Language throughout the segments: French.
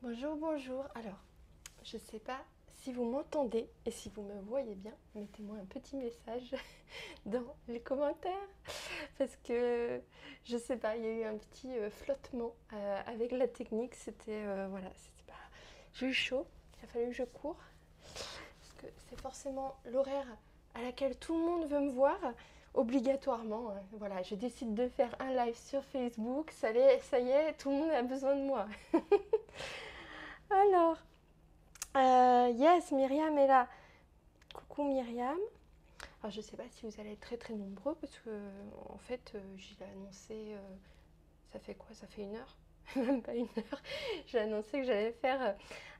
Bonjour, bonjour. Alors, je ne sais pas si vous m'entendez et si vous me voyez bien, mettez-moi un petit message dans les commentaires parce que je sais pas, il y a eu un petit flottement avec la technique. Voilà, c'était pas. J'ai eu chaud, il a fallu que je cours parce que c'est forcément l'horaire à laquelle tout le monde veut me voir. Obligatoirement, hein. Voilà, je décide de faire un live sur Facebook, ça y est, tout le monde a besoin de moi. Alors, yes, Myriam est là. Coucou Myriam. Alors je ne sais pas si vous allez être très très nombreux parce que en fait j'ai annoncé, ça fait quoi? Ça fait une heure? Même pas une heure. J'ai annoncé que j'allais faire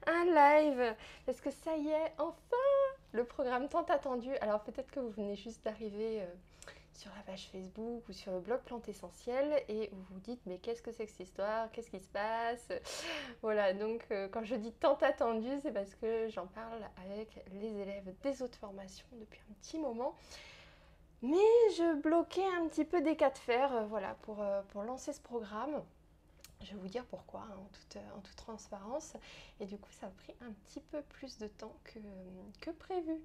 un live parce que ça y est, enfin le programme tant attendu. Alors peut-être que vous venez juste d'arriver sur la page Facebook ou sur le blog Plante Essentielle et vous vous dites mais qu'est-ce que c'est que cette histoire? Qu'est-ce qui se passe? Voilà, donc quand je dis tant attendu, c'est parce que j'en parle avec les élèves des autres formations depuis un petit moment. Mais je bloquais un petit peu des cas de fer voilà, pour lancer ce programme. Je vais vous dire pourquoi, hein, en toute transparence. Et du coup, ça a pris un petit peu plus de temps que prévu.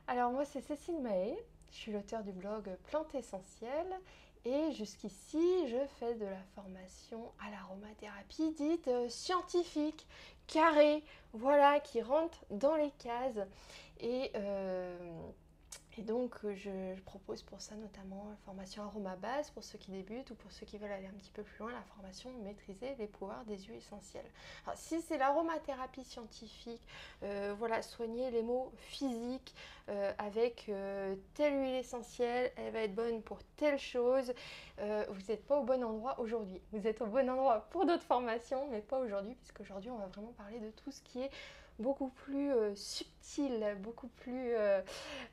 Alors moi, c'est Cécile Mahé. Je suis l'auteur du blog Plante Essentielle. Et jusqu'ici, je fais de la formation à l'aromathérapie dite scientifique, carrée, voilà, qui rentre dans les cases. Et, euh, et donc, je propose pour ça notamment la formation aroma base pour ceux qui débutent ou pour ceux qui veulent aller un petit peu plus loin, la formation maîtriser les pouvoirs des huiles essentielles. Alors, si c'est l'aromathérapie scientifique, voilà, soigner les maux physiques avec telle huile essentielle, elle va être bonne pour telle chose, vous n'êtes pas au bon endroit aujourd'hui. Vous êtes au bon endroit pour d'autres formations, mais pas aujourd'hui, puisqu'aujourd'hui, on va vraiment parler de tout ce qui est beaucoup plus subtil, beaucoup plus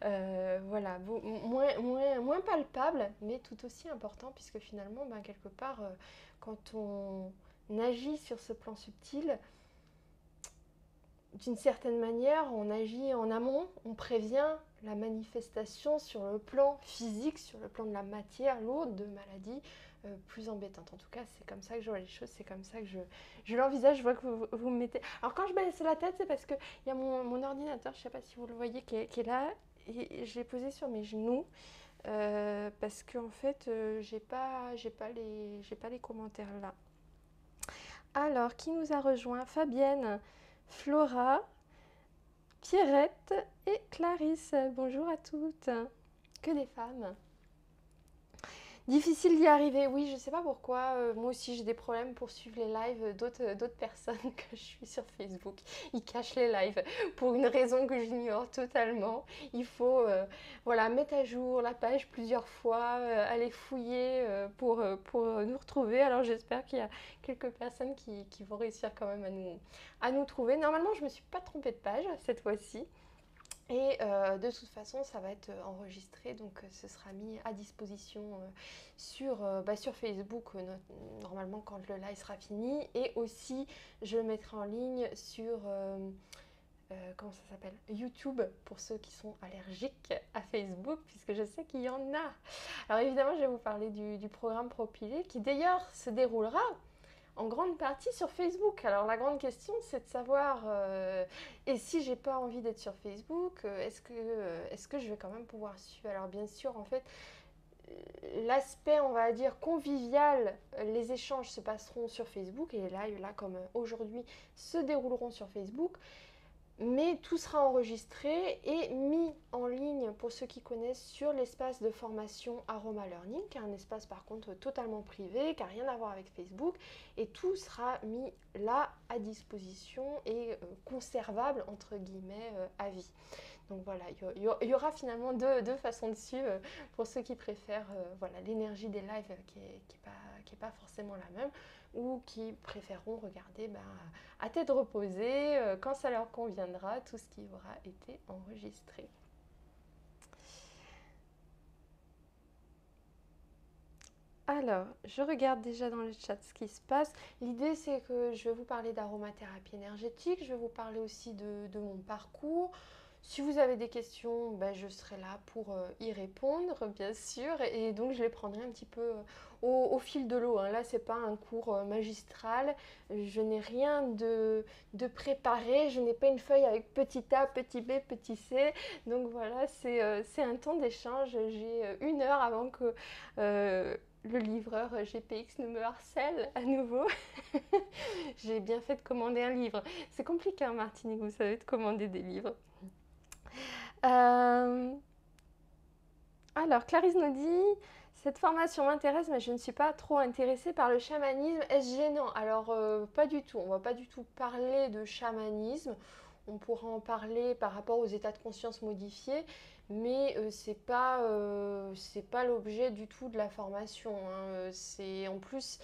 voilà, moins palpable, mais tout aussi important, puisque finalement, ben, quelque part, quand on agit sur ce plan subtil, d'une certaine manière, on agit en amont, on prévient la manifestation sur le plan physique, sur le plan de la matière lourde, de maladies plus embêtantes. En tout cas, c'est comme ça que je vois les choses, c'est comme ça que je l'envisage. Je vois que vous me mettez. Alors, quand je baisse la tête, c'est parce qu'il y a mon ordinateur, je ne sais pas si vous le voyez, qui est là, et je l'ai posé sur mes genoux. Parce qu'en fait, j'ai pas les commentaires là. Alors, qui nous a rejoint? Fabienne, Flora, Pierrette et Clarisse. Bonjour à toutes. Que des femmes. Difficile d'y arriver, oui, je sais pas pourquoi. Moi aussi, j'ai des problèmes pour suivre les lives d'autres personnes que je suis sur Facebook. Ils cachent les lives pour une raison que j'ignore totalement. Il faut voilà, mettre à jour la page plusieurs fois, aller fouiller pour nous retrouver. Alors, j'espère qu'il y a quelques personnes qui vont réussir quand même à nous trouver. Normalement, je me suis pas trompée de page cette fois-ci. Et de toute façon, ça va être enregistré, donc ce sera mis à disposition sur Facebook, normalement quand le live sera fini. Et aussi, je le mettrai en ligne sur, comment ça s'appelle, YouTube, pour ceux qui sont allergiques à Facebook, puisque je sais qu'il y en a. Alors évidemment, je vais vous parler du programme Propylée, qui d'ailleurs se déroulera en grande partie sur Facebook. Alors la grande question, c'est de savoir, et si j'ai pas envie d'être sur Facebook, est-ce que je vais quand même pouvoir suivre? Alors bien sûr, en fait, l'aspect, on va dire, convivial, les échanges se passeront sur Facebook, et là comme aujourd'hui, se dérouleront sur Facebook. Mais tout sera enregistré et mis en ligne pour ceux qui connaissent sur l'espace de formation Aroma Learning, qui est un espace par contre totalement privé, qui n'a rien à voir avec Facebook, et tout sera mis là à disposition et conservable entre guillemets à vie. Donc voilà, il y aura finalement deux façons de suivre pour ceux qui préfèrent voilà, l'énergie des lives qui est pas forcément la même, ou qui préféreront regarder à tête reposée quand ça leur conviendra tout ce qui aura été enregistré. Alors, je regarde déjà dans le chat ce qui se passe. L'idée, c'est que je vais vous parler d'aromathérapie énergétique, je vais vous parler aussi de mon parcours, Si vous avez des questions, ben, je serai là pour y répondre, bien sûr. Et donc, je les prendrai un petit peu au fil de l'eau, hein. Là, c'est pas un cours magistral. Je n'ai rien de préparé. Je n'ai pas une feuille avec petit a, petit b, petit c. Donc, voilà, c'est un temps d'échange. J'ai 1 heure avant que le livreur GPX ne me harcèle à nouveau. J'ai bien fait de commander un livre. C'est compliqué en Martinique, vous savez, de commander des livres. Euh, alors, Clarisse nous dit, cette formation m'intéresse, mais je ne suis pas trop intéressée par le chamanisme. Est-ce gênant? Alors, pas du tout. On ne va pas du tout parler de chamanisme. On pourra en parler par rapport aux états de conscience modifiés, mais c'est pas l'objet du tout de la formation, hein. C'est en plus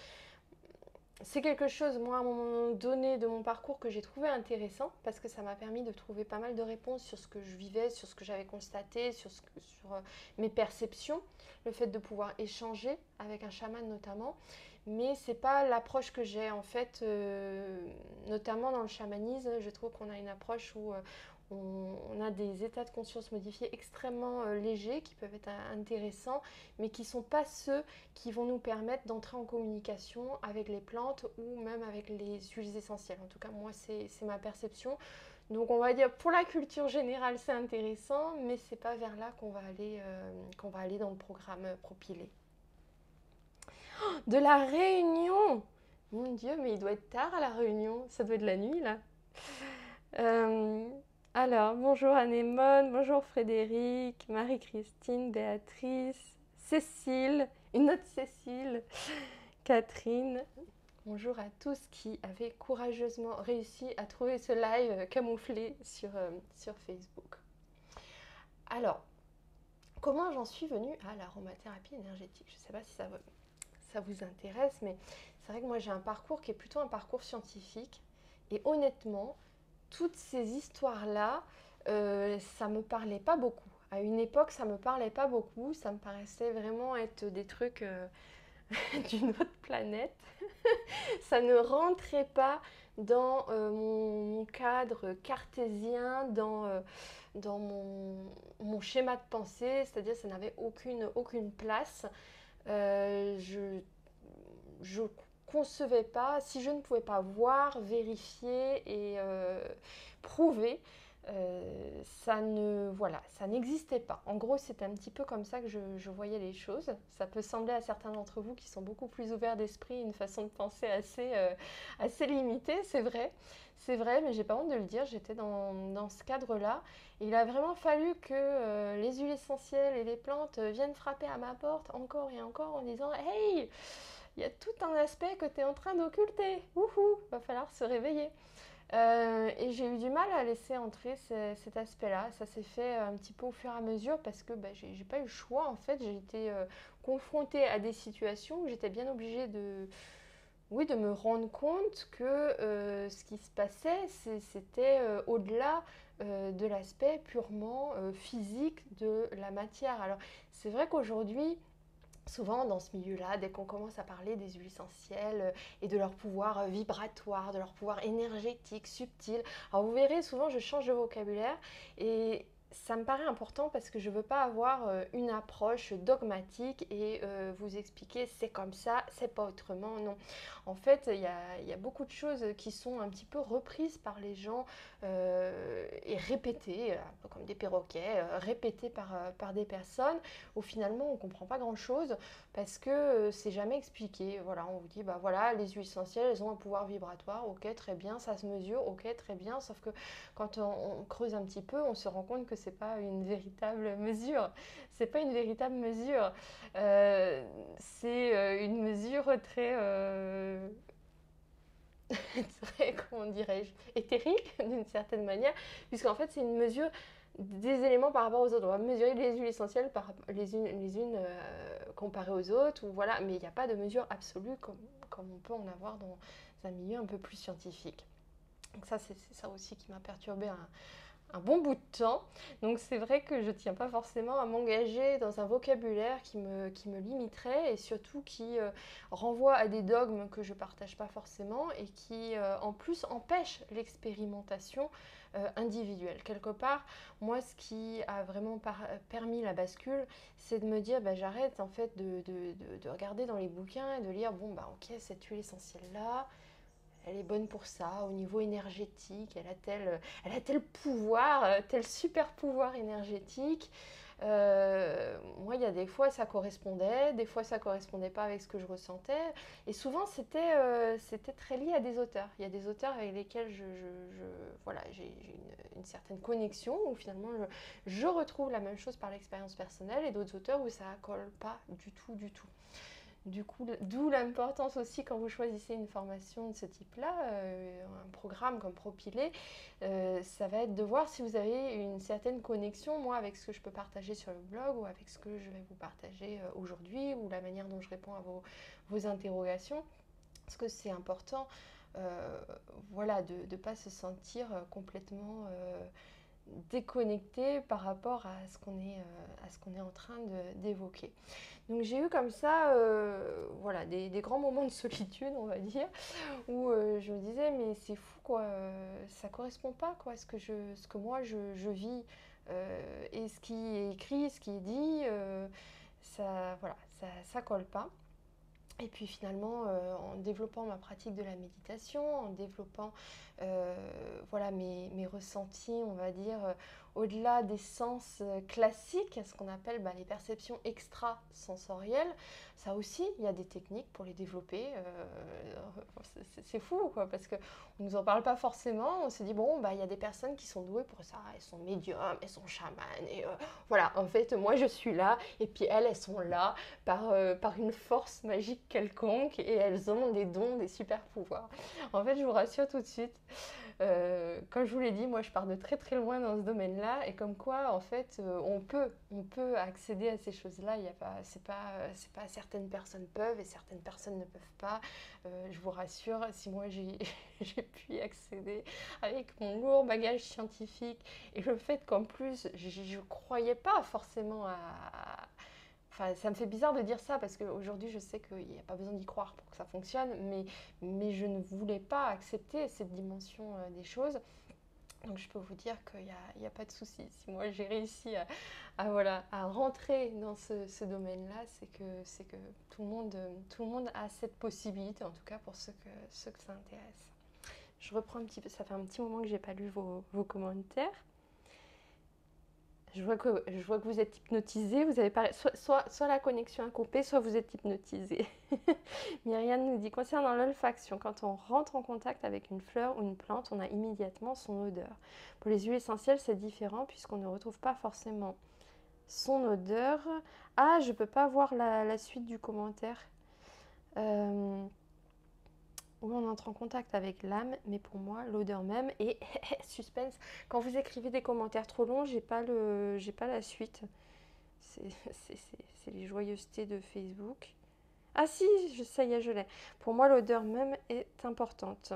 c'est quelque chose, moi, à un moment donné de mon parcours que j'ai trouvé intéressant parce que ça m'a permis de trouver pas mal de réponses sur ce que je vivais, sur ce que j'avais constaté, sur mes perceptions, le fait de pouvoir échanger avec un chaman notamment. Mais c'est pas l'approche que j'ai en fait, notamment dans le chamanisme. Je trouve qu'on a une approche où on a des états de conscience modifiés extrêmement légers qui peuvent être intéressants, mais qui ne sont pas ceux qui vont nous permettre d'entrer en communication avec les plantes ou même avec les huiles essentielles. En tout cas, moi, c'est ma perception. Donc, on va dire pour la culture générale, c'est intéressant, mais c'est pas vers là qu'on va aller dans le programme Propylée. De la Réunion! Mon Dieu, mais il doit être tard à la Réunion. Ça doit être la nuit, là. Euh, alors, bonjour Anémone, bonjour Frédéric, Marie-Christine, Béatrice, Cécile, une autre Cécile, Catherine. Bonjour à tous qui avaient courageusement réussi à trouver ce live camouflé sur Facebook. Alors, comment j'en suis venue à l'aromathérapie énergétique? Je ne sais pas si ça vous intéresse, mais c'est vrai que moi j'ai un parcours qui est plutôt un parcours scientifique. Et honnêtement, toutes ces histoires-là, ça me parlait pas beaucoup. À une époque, ça me parlait pas beaucoup. Ça me paraissait vraiment être des trucs d'une autre planète. Ça ne rentrait pas dans mon cadre cartésien, dans mon schéma de pensée, c'est-à-dire ça n'avait aucune place. Je concevais pas, si je ne pouvais pas voir, vérifier et prouver, ça n'existait pas. En gros, c'est un petit peu comme ça que je voyais les choses. Ça peut sembler à certains d'entre vous qui sont beaucoup plus ouverts d'esprit, une façon de penser assez limitée, c'est vrai, mais j'ai pas honte de le dire, j'étais dans ce cadre-là. Et il a vraiment fallu que les huiles essentielles et les plantes viennent frapper à ma porte encore et encore en disant Hey, il y a tout un aspect que tu es en train d'occulter. Wouhou, va falloir se réveiller. Et j'ai eu du mal à laisser entrer cet aspect-là. Ça s'est fait un petit peu au fur et à mesure parce que j'ai pas eu le choix. En fait, j'ai été confrontée à des situations où j'étais bien obligée de me rendre compte que ce qui se passait, c'était au-delà de l'aspect purement physique de la matière. Alors, c'est vrai qu'aujourd'hui, souvent dans ce milieu-là, dès qu'on commence à parler des huiles essentielles et de leur pouvoir vibratoire, de leur pouvoir énergétique, subtil, alors vous verrez, souvent je change de vocabulaire et ça me paraît important parce que je ne veux pas avoir une approche dogmatique et vous expliquer c'est comme ça, c'est pas autrement, non. En fait, il y a beaucoup de choses qui sont un petit peu reprises par les gens et répétées, un peu comme des perroquets, répétées par des personnes où finalement on ne comprend pas grand-chose parce que c'est jamais expliqué. Voilà, on vous dit, bah voilà, les huiles essentielles, elles ont un pouvoir vibratoire, ok, très bien, ça se mesure, ok, très bien, sauf que quand on creuse un petit peu, on se rend compte que c'est pas une véritable mesure. C'est pas une véritable mesure. C'est une mesure très, comment dirais-je, éthérique d'une certaine manière, puisqu'en fait c'est une mesure des éléments par rapport aux autres. On va mesurer les huiles essentielles les unes comparées aux autres, ou voilà, mais il n'y a pas de mesure absolue comme on peut en avoir dans un milieu un peu plus scientifique. Donc ça, c'est ça aussi qui m'a perturbée un bon bout de temps. Donc c'est vrai que je ne tiens pas forcément à m'engager dans un vocabulaire qui me limiterait et surtout qui renvoie à des dogmes que je ne partage pas forcément et qui en plus empêche l'expérimentation individuelle. Quelque part, moi ce qui a vraiment permis la bascule, c'est de me dire bah, j'arrête en fait de regarder dans les bouquins et de lire bon bah ok cette huile essentielle là elle est bonne pour ça, au niveau énergétique, elle a tel pouvoir, tel super pouvoir énergétique. Moi, il y a des fois ça correspondait, des fois ça correspondait pas avec ce que je ressentais. Et souvent, c'était très lié à des auteurs. Il y a des auteurs avec lesquels voilà, j'ai une certaine connexion, où finalement je retrouve la même chose par l'expérience personnelle, et d'autres auteurs où ça colle pas du tout, du tout. Du coup, d'où l'importance aussi quand vous choisissez une formation de ce type-là, un programme comme Propylée, ça va être de voir si vous avez une certaine connexion, moi, avec ce que je peux partager sur le blog ou avec ce que je vais vous partager aujourd'hui ou la manière dont je réponds à vos interrogations. Parce que c'est important voilà, de ne pas se sentir complètement déconnecté par rapport à ce qu'on est en train d'évoquer. Donc j'ai eu comme ça voilà, des grands moments de solitude, on va dire, où je me disais mais c'est fou quoi, ça correspond pas quoi, ce que moi je vis et ce qui est écrit, ce qui est dit, ça voilà, ça colle pas. Et puis finalement, en développant ma pratique de la méditation, en développant voilà, mes ressentis, on va dire, au-delà des sens classiques, ce qu'on appelle bah, les perceptions extrasensorielles, ça aussi, il y a des techniques pour les développer. C'est fou, quoi, parce qu'on ne nous en parle pas forcément. On se dit, bon, bah, il y a des personnes qui sont douées pour ça, elles sont médiums, elles sont chamanes, et voilà, en fait, moi je suis là, et puis elles sont là par une force magique quelconque et elles ont des dons, des super pouvoirs. En fait, je vous rassure tout de suite, comme je vous l'ai dit, moi je pars de très très loin dans ce domaine-là et comme quoi en fait on peut accéder à ces choses-là. Il y a pas, c'est pas certaines personnes peuvent et certaines personnes ne peuvent pas. Je vous rassure, si moi j'ai j'ai pu y accéder avec mon lourd bagage scientifique et le fait qu'en plus je croyais pas forcément à Enfin, ça me fait bizarre de dire ça parce qu'aujourd'hui je sais qu'il n'y a pas besoin d'y croire pour que ça fonctionne, mais je ne voulais pas accepter cette dimension des choses. Donc je peux vous dire qu'il n'y a pas de souci. Si moi j'ai réussi voilà, à rentrer dans ce domaine-là, c'est que tout le monde a cette possibilité, en tout cas pour ceux que ça intéresse. Je reprends un petit peu, ça fait un petit moment que je n'ai pas lu vos commentaires. Je vois que vous êtes hypnotisé, vous avez soit la connexion est coupée, soit vous êtes hypnotisé. Myriam nous dit, concernant l'olfaction, quand on rentre en contact avec une fleur ou une plante, on a immédiatement son odeur. Pour les huiles essentielles, c'est différent puisqu'on ne retrouve pas forcément son odeur. Ah, je ne peux pas voir la suite du commentaire. Où on entre en contact avec l'âme, mais pour moi, l'odeur même est suspense. Quand vous écrivez des commentaires trop longs, j'ai pas la suite. C'est les joyeusetés de Facebook. Ah si, ça y est, je l'ai. Pour moi, l'odeur même est importante.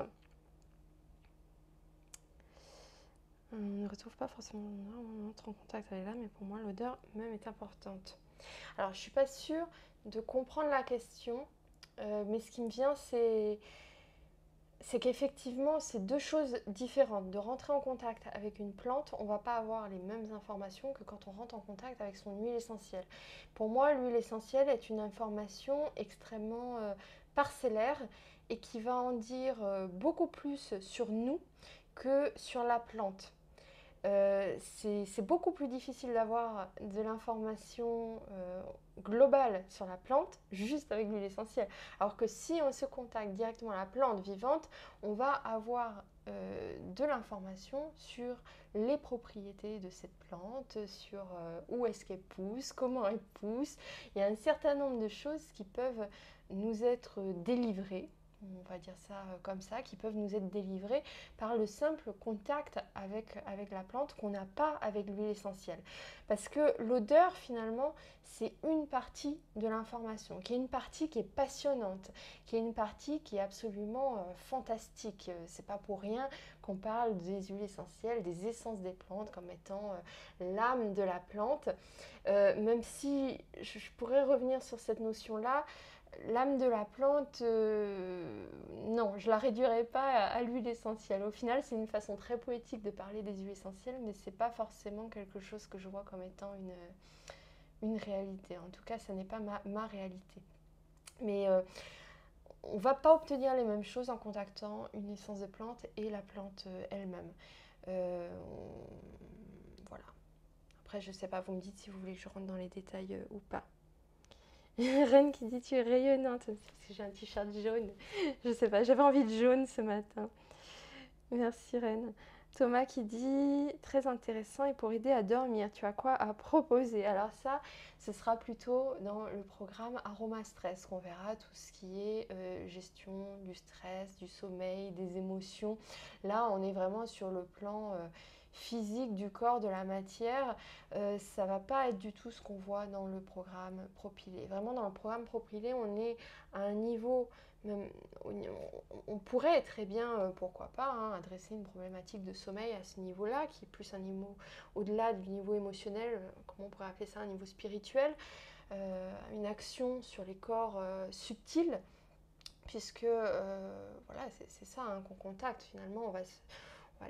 On ne retrouve pas forcément on entre en contact avec l'âme, mais pour moi, l'odeur même est importante. Alors, je suis pas sûre de comprendre la question, mais ce qui me vient, c'est qu'effectivement, c'est deux choses différentes. De rentrer en contact avec une plante, on ne va pas avoir les mêmes informations que quand on rentre en contact avec son huile essentielle. Pour moi, l'huile essentielle est une information extrêmement parcellaire et qui va en dire beaucoup plus sur nous que sur la plante. C'est beaucoup plus difficile d'avoir de l'information globale sur la plante juste avec l'huile essentielle. Alors que si on se contacte directement à la plante vivante, on va avoir de l'information sur les propriétés de cette plante, sur où est-ce qu'elle pousse, comment elle pousse. Il y a un certain nombre de choses qui peuvent nous être délivrées on va dire ça comme ça, qui peuvent nous être délivrées par le simple contact avec la plante qu'on n'a pas avec l'huile essentielle. Parce que l'odeur, finalement, c'est une partie de l'information, qui est une partie qui est passionnante, qui est une partie qui est absolument fantastique. C'est pas pour rien qu'on parle des huiles essentielles, des essences des plantes comme étant l'âme de la plante. Même si je pourrais revenir sur cette notion-là, l'âme de la plante, non, je ne la réduirais pas à l'huile essentielle. Au final, c'est une façon très poétique de parler des huiles essentielles, mais ce n'est pas forcément quelque chose que je vois comme étant une réalité. En tout cas, ce n'est pas ma réalité. Mais on ne va pas obtenir les mêmes choses en contactant une essence de plante et la plante elle-même. Voilà. Après, je ne sais pas, vous me dites si vous voulez que je rentre dans les détails ou pas. Reine qui dit tu es rayonnante, parce que j'ai un t-shirt jaune. Je sais pas, j'avais envie de jaune ce matin. Merci Reine. Thomas qui dit très intéressant et pour aider à dormir, tu as quoi à proposer? Alors ça, ce sera plutôt dans le programme Aroma Stress qu'on verra tout ce qui est gestion du stress, du sommeil, des émotions. Là, on est vraiment sur le plan physique du corps, de la matière. Ça va pas être du tout ce qu'on voit dans le programme Propylée. Vraiment, dans le programme Propylée, on est à un niveau même, on pourrait très bien, pourquoi pas, hein, adresser une problématique de sommeil à ce niveau-là, qui est plus un niveau au-delà du niveau émotionnel, comment on pourrait appeler ça, un niveau spirituel, une action sur les corps subtils, puisque voilà, c'est ça hein, qu'on contacte finalement. On va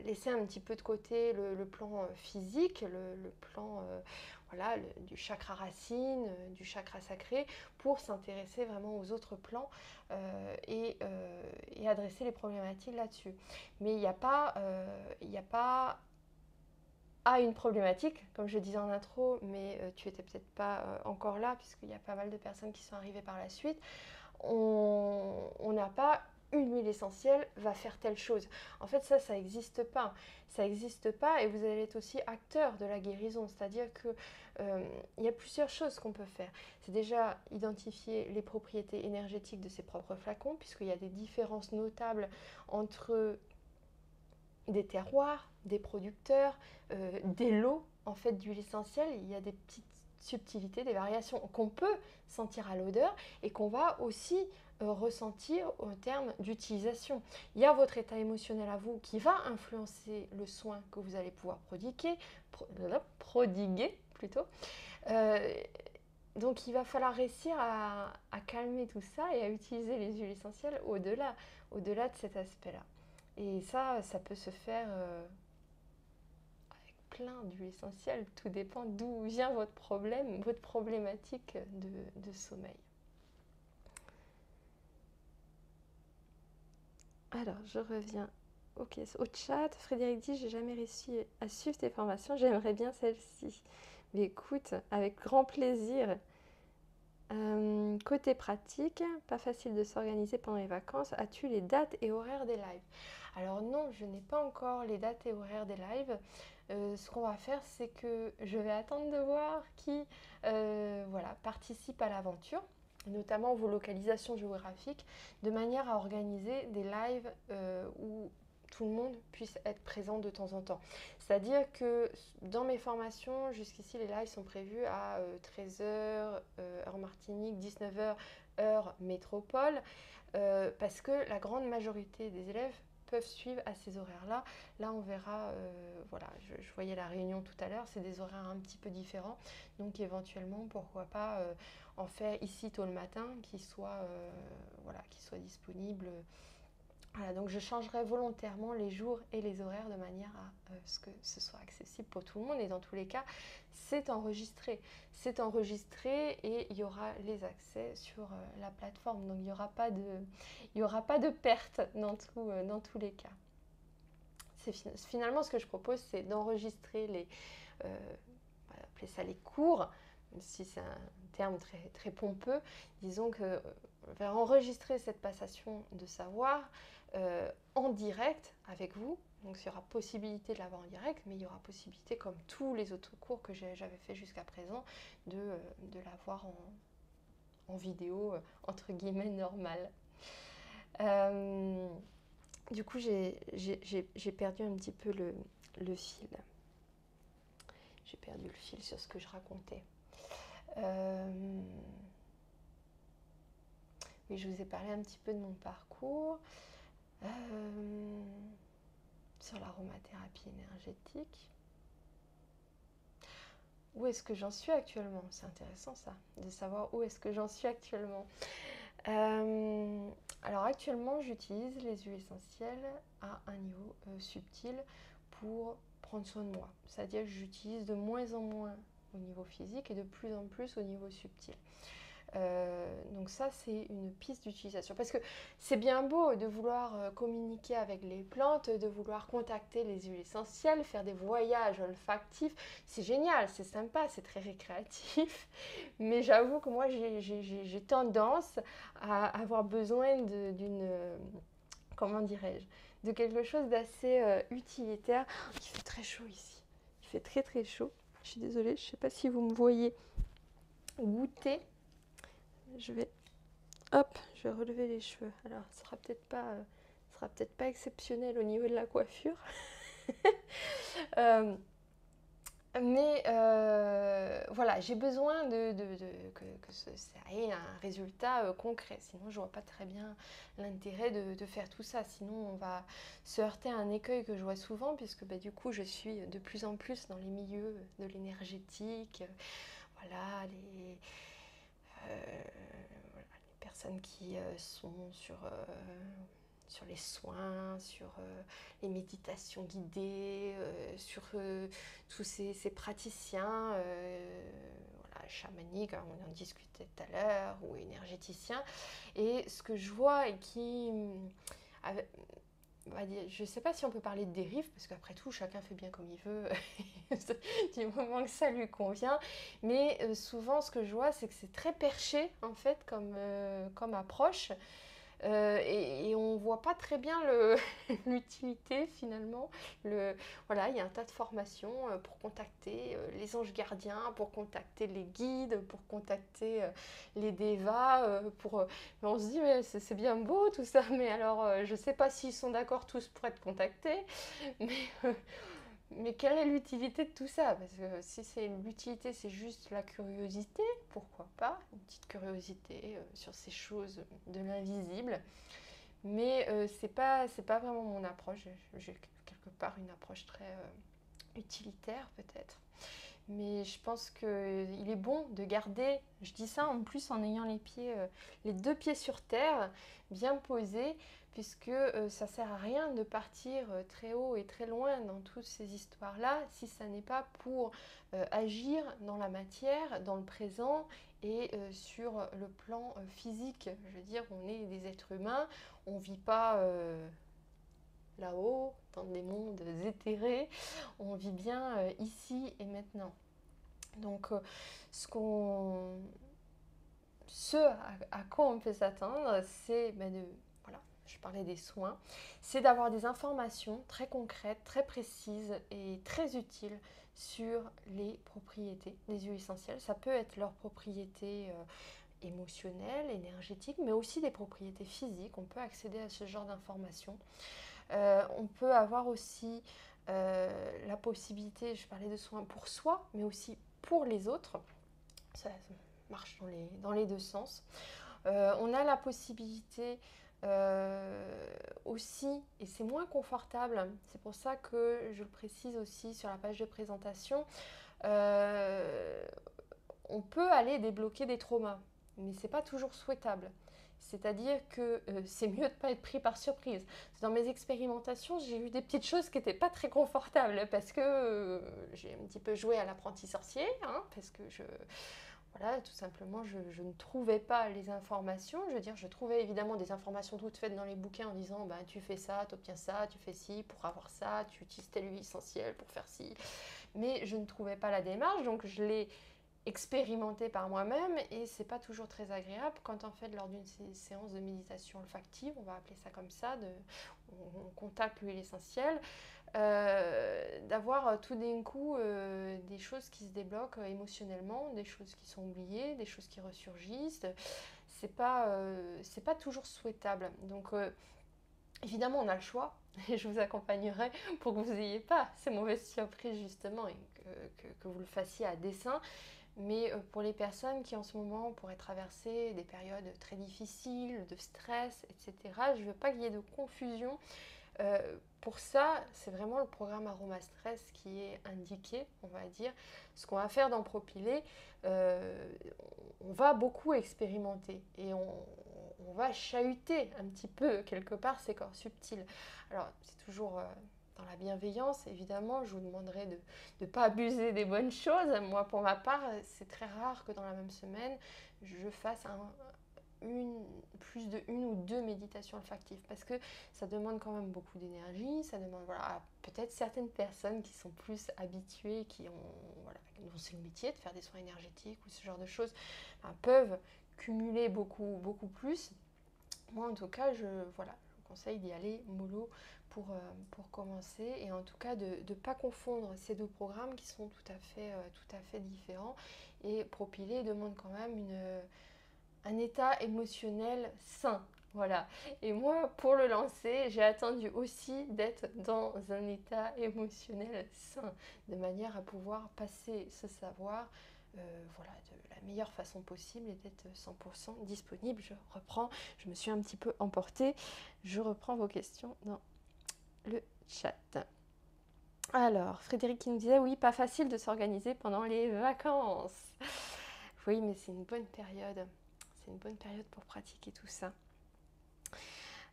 laisser un petit peu de côté le plan physique, le plan voilà, du chakra racine, du chakra sacré, pour s'intéresser vraiment aux autres plans et adresser les problématiques là-dessus. Mais il n'y a pas à une problématique, comme je disais en intro, mais tu n'étais peut-être pas encore là, puisqu'il y a pas mal de personnes qui sont arrivées par la suite. On n'a pas une huile essentielle va faire telle chose. En fait, ça n'existe pas. Ça n'existe pas et vous allez être aussi acteur de la guérison. C'est-à-dire qu'il y a plusieurs choses qu'on peut faire. C'est déjà identifier les propriétés énergétiques de ses propres flacons, puisqu'il y a des différences notables entre des terroirs, des producteurs, des lots en fait d'huile essentielle. Il y a des petites subtilités, des variations qu'on peut sentir à l'odeur et qu'on va aussi ressentir au terme d'utilisation. Il y a votre état émotionnel à vous qui va influencer le soin que vous allez pouvoir prodiguer plutôt. Donc il va falloir réussir à calmer tout ça et à utiliser les huiles essentielles au-delà de cet aspect-là. Et ça peut se faire avec plein d'huiles essentielles. Tout dépend d'où vient votre problème, votre problématique de sommeil. Alors, je reviens au chat. Frédéric dit, j'ai jamais réussi à suivre tes formations, j'aimerais bien celle-ci. Mais écoute, avec grand plaisir. Côté pratique, pas facile de s'organiser pendant les vacances. As-tu les dates et horaires des lives? Alors non, je n'ai pas encore les dates et horaires des lives. Ce qu'on va faire, c'est que je vais attendre de voir qui voilà, participe à l'aventure, notamment vos localisations géographiques, de manière à organiser des lives où tout le monde puisse être présent de temps en temps. C'est-à-dire que dans mes formations, jusqu'ici, les lives sont prévus à 13h, heure Martinique, 19h, heure métropole, parce que la grande majorité des élèves peuvent suivre à ces horaires-là. Là, on verra, voilà, je voyais la réunion tout à l'heure, c'est des horaires un petit peu différents, donc éventuellement, pourquoi pas en faire ici tôt le matin, qui soit disponible. Voilà, donc je changerai volontairement les jours et les horaires de manière à ce que ce soit accessible pour tout le monde. Et dans tous les cas, c'est enregistré. C'est enregistré et il y aura les accès sur la plateforme. Donc il n'y aura pas de perte dans tous les cas. Finalement, ce que je propose, c'est d'enregistrer on va appeler ça les cours, même si c'est un terme très, très pompeux. Disons que faire enregistrer cette passation de savoir en direct avec vous. Donc il y aura possibilité de l'avoir en direct, mais il y aura possibilité, comme tous les autres cours que j'avais fait jusqu'à présent, de l'avoir en vidéo, entre guillemets, normale. Euh, du coup, j'ai perdu un petit peu le fil. J'ai perdu le fil sur ce que je racontais. Oui, je vous ai parlé un petit peu de mon parcours sur l'aromathérapie énergétique. Où est-ce que j'en suis actuellement? C'est intéressant ça, de savoir où est-ce que j'en suis actuellement. Alors actuellement, j'utilise les huiles essentielles à un niveau subtil pour prendre soin de moi. C'est-à-dire que j'utilise de moins en moins au niveau physique et de plus en plus au niveau subtil. Donc ça, c'est une piste d'utilisation. Parce que c'est bien beau de vouloir communiquer avec les plantes, de vouloir contacter les huiles essentielles, faire des voyages olfactifs. C'est génial, c'est sympa, c'est très récréatif. Mais j'avoue que moi, j'ai tendance à avoir besoin d'une... comment dirais-je? De quelque chose d'assez utilitaire. Il fait très chaud ici. Il fait très très chaud. Je suis désolée, je ne sais pas si vous me voyez goûter. Je vais relever les cheveux. Alors, ce sera peut-être pas exceptionnel au niveau de la coiffure. euh, mais voilà, j'ai besoin que ça ait un résultat concret. Sinon, je vois pas très bien l'intérêt de faire tout ça. Sinon, on va se heurter à un écueil que je vois souvent, puisque bah, du coup, je suis de plus en plus dans les milieux de l'énergétique. Voilà, les personnes qui sont sur les soins, sur les méditations guidées, sur tous ces praticiens voilà, chamaniques, hein, on en discutait tout à l'heure, ou énergéticiens. Et ce que je vois et qui... je ne sais pas si on peut parler de dérive, parce qu'après tout, chacun fait bien comme il veut, du moment que ça lui convient. Mais souvent, ce que je vois, c'est que c'est très perché, en fait, comme approche. Et on ne voit pas très bien l'utilité finalement. Voilà, il y a un tas de formations pour contacter les anges gardiens, pour contacter les guides, pour contacter les dévas. Mais on se dit, mais c'est bien beau tout ça, mais alors je ne sais pas s'ils sont d'accord tous pour être contactés. Mais, mais quelle est l'utilité de tout ça? Parce que si l'utilité, c'est juste la curiosité, pourquoi pas? Une petite curiosité sur ces choses de l'invisible. Mais c'est pas vraiment mon approche. J'ai quelque part une approche très utilitaire peut-être. Mais je pense qu'il est bon de garder, je dis ça en plus en ayant les deux pieds sur terre, bien posés, puisque ça sert à rien de partir très haut et très loin dans toutes ces histoires-là si ça n'est pas pour agir dans la matière, dans le présent et sur le plan physique. Je veux dire, on est des êtres humains, on ne vit pas là-haut, dans des mondes éthérés, on vit bien ici et maintenant. Donc, ce à quoi on peut s'attendre, c'est voilà, je parlais des soins, c'est d'avoir des informations très concrètes, très précises et très utiles sur les propriétés des huiles essentielles. Ça peut être leurs propriétés émotionnelles, énergétiques, mais aussi des propriétés physiques. On peut accéder à ce genre d'informations. On peut avoir aussi la possibilité, je parlais de soins pour soi, mais aussi pour les autres. Ça marche dans les deux sens. On a la possibilité aussi, et c'est moins confortable, c'est pour ça que je le précise aussi sur la page de présentation, on peut aller débloquer des traumas, mais c'est pas toujours souhaitable. C'est-à-dire que c'est mieux de ne pas être pris par surprise. Dans mes expérimentations, j'ai eu des petites choses qui n'étaient pas très confortables parce que j'ai un petit peu joué à l'apprenti sorcier, hein, parce que voilà, tout simplement, je ne trouvais pas les informations. Je veux dire, je trouvais évidemment des informations toutes faites dans les bouquins en disant bah, tu fais ça, tu obtiens ça, tu fais ci pour avoir ça, tu utilises telle huile essentielle pour faire ci. Mais je ne trouvais pas la démarche, donc je l'ai expérimenté par moi-même et c'est pas toujours très agréable quand en fait lors d'une séance de méditation olfactive, on va appeler ça comme ça, on contacte l'huile essentielle, d'avoir tout d'un coup des choses qui se débloquent émotionnellement, des choses qui sont oubliées, des choses qui ressurgissent. c'est pas toujours souhaitable. Donc évidemment, on a le choix et je vous accompagnerai pour que vous n'ayez pas ces mauvaises surprises justement et que vous le fassiez à dessein. Mais pour les personnes qui en ce moment pourraient traverser des périodes très difficiles, de stress, etc., je ne veux pas qu'il y ait de confusion. Pour ça, c'est vraiment le programme Aroma Stress qui est indiqué, on va dire. Ce qu'on va faire dans Propylée, on va beaucoup expérimenter et on va chahuter un petit peu quelque part ces corps subtils. Alors, c'est toujours dans la bienveillance, évidemment, je vous demanderai de ne pas abuser des bonnes choses. Moi, pour ma part, c'est très rare que dans la même semaine, je fasse plus de une ou deux méditations olfactives parce que ça demande quand même beaucoup d'énergie, ça demande peut-être certaines personnes qui sont plus habituées, dont c'est le métier de faire des soins énergétiques ou ce genre de choses, peuvent cumuler beaucoup plus. Moi en tout cas, je vous conseille d'y aller mollo pour commencer et en tout cas de ne pas confondre ces deux programmes qui sont tout à fait différents. Et Propylée demande quand même un état émotionnel sain. Voilà. Et moi, pour le lancer, j'ai attendu aussi d'être dans un état émotionnel sain, de manière à pouvoir passer ce savoir de la meilleure façon possible et d'être 100% disponible. Je me suis un petit peu emportée. Je reprends vos questions dans le chat. Alors, Frédéric qui nous disait, oui, pas facile de s'organiser pendant les vacances. Oui, mais c'est une bonne période. C'est une bonne période pour pratiquer tout ça.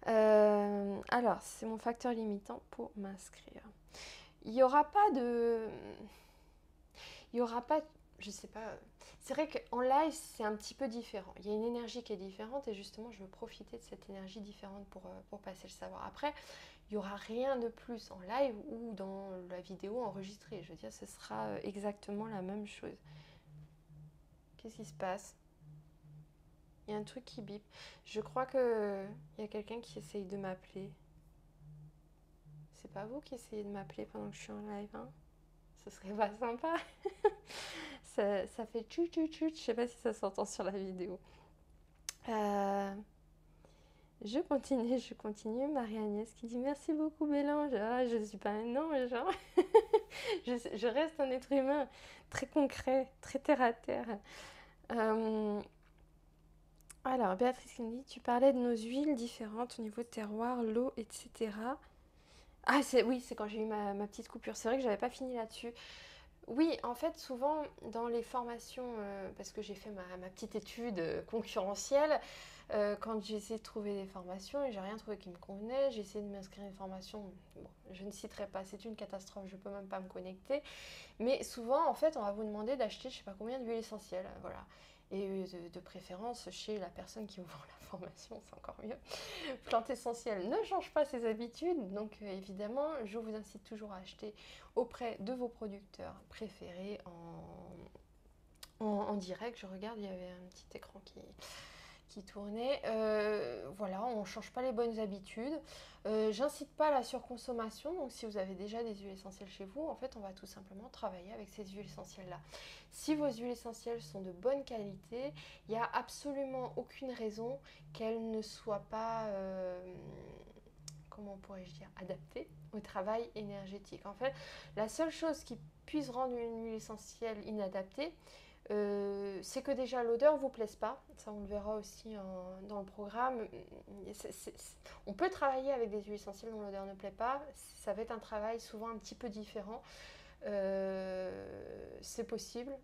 Alors, c'est mon facteur limitant pour m'inscrire. Il n'y aura pas de... Je sais pas... C'est vrai qu'en live, c'est un petit peu différent. Il y a une énergie qui est différente et justement, je veux profiter de cette énergie différente pour passer le savoir. Après, il n'y aura rien de plus en live ou dans la vidéo enregistrée. Je veux dire, ce sera exactement la même chose. Qu'est-ce qui se passe ? Il y a un truc qui bip. Je crois qu'il y a quelqu'un qui essaye de m'appeler. C'est pas vous qui essayez de m'appeler pendant que je suis en live, hein? Ce serait pas sympa. ça fait tchut tchut tchut. Je sais pas si ça s'entend sur la vidéo. Je continue. Marie-Agnès qui dit merci beaucoup Bélange. Ah, je suis pas un ange. Hein. je reste un être humain très concret, très terre à terre. Alors, Béatrice qui me dit, tu parlais de nos huiles différentes au niveau terroir, l'eau, etc. Ah, oui, c'est quand j'ai eu ma petite coupure. C'est vrai que j'avais pas fini là-dessus. Oui, en fait, souvent dans les formations, parce que j'ai fait ma petite étude concurrentielle, quand j'ai essayé de trouver des formations et j'ai rien trouvé qui me convenait, j'ai essayé de m'inscrire à une formation, bon, je ne citerai pas, c'est une catastrophe, je peux même pas me connecter, mais souvent, en fait, on va vous demander d'acheter je sais pas combien d'huiles essentielles, voilà. Et de préférence chez la personne qui vous vend la formation, c'est encore mieux. Plante essentielle ne change pas ses habitudes, donc évidemment, je vous incite toujours à acheter auprès de vos producteurs préférés en direct. Je regarde, il y avait un petit écran qui tournait. Voilà, on ne change pas les bonnes habitudes. J'incite pas à la surconsommation, donc si vous avez déjà des huiles essentielles chez vous, en fait, on va tout simplement travailler avec ces huiles essentielles-là. Si vos huiles essentielles sont de bonne qualité, il n'y a absolument aucune raison qu'elles ne soient pas, comment pourrais-je dire, adaptées au travail énergétique. En fait, la seule chose qui puisse rendre une huile essentielle inadaptée, c'est que déjà l'odeur ne vous plaise pas, ça on le verra aussi dans le programme. On peut travailler avec des huiles essentielles dont l'odeur ne plaît pas, ça va être un travail souvent un petit peu différent. C'est possible,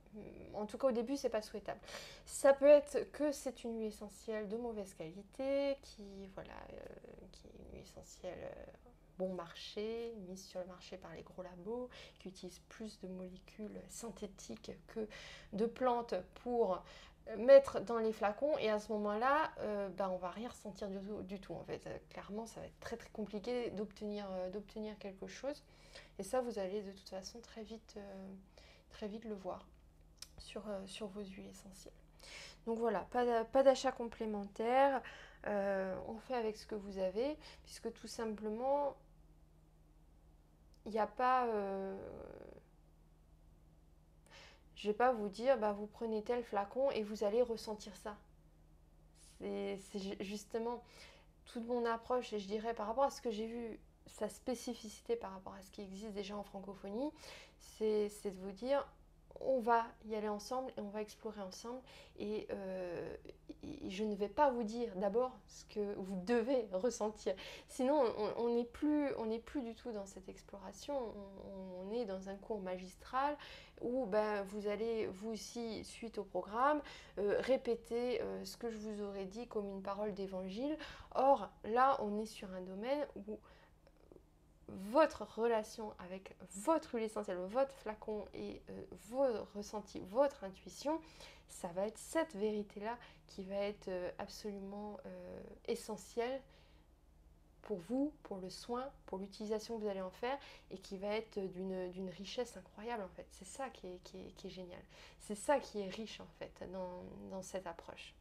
en tout cas au début c'est pas souhaitable. Ça peut être que c'est une huile essentielle de mauvaise qualité, qui est une huile essentielle bon marché, mise sur le marché par les gros labos, qui utilisent plus de molécules synthétiques que de plantes pour mettre dans les flacons, et à ce moment-là, on va rien ressentir du tout en fait. Clairement, ça va être très très compliqué d'obtenir quelque chose. Et ça, vous allez de toute façon très vite le voir sur vos huiles essentielles. Donc voilà, pas d'achat complémentaire. On fait avec ce que vous avez, puisque tout simplement, il n'y a pas... je ne vais pas vous dire, vous prenez tel flacon et vous allez ressentir ça. c'est justement toute mon approche, et je dirais par rapport à ce que j'ai vu, sa spécificité par rapport à ce qui existe déjà en francophonie, c'est de vous dire, on va y aller ensemble et on va explorer ensemble. Et, je ne vais pas vous dire d'abord ce que vous devez ressentir. Sinon, on n'est plus du tout dans cette exploration. On est dans un cours magistral où vous allez, vous aussi, suite au programme, répéter ce que je vous aurais dit comme une parole d'évangile. Or, là, on est sur un domaine où votre relation avec votre huile essentielle, votre flacon et vos ressentis, votre intuition, ça va être cette vérité-là qui va être absolument essentielle pour vous, pour le soin, pour l'utilisation que vous allez en faire et qui va être d'une richesse incroyable en fait. C'est ça qui est génial. C'est ça qui est riche en fait dans cette approche.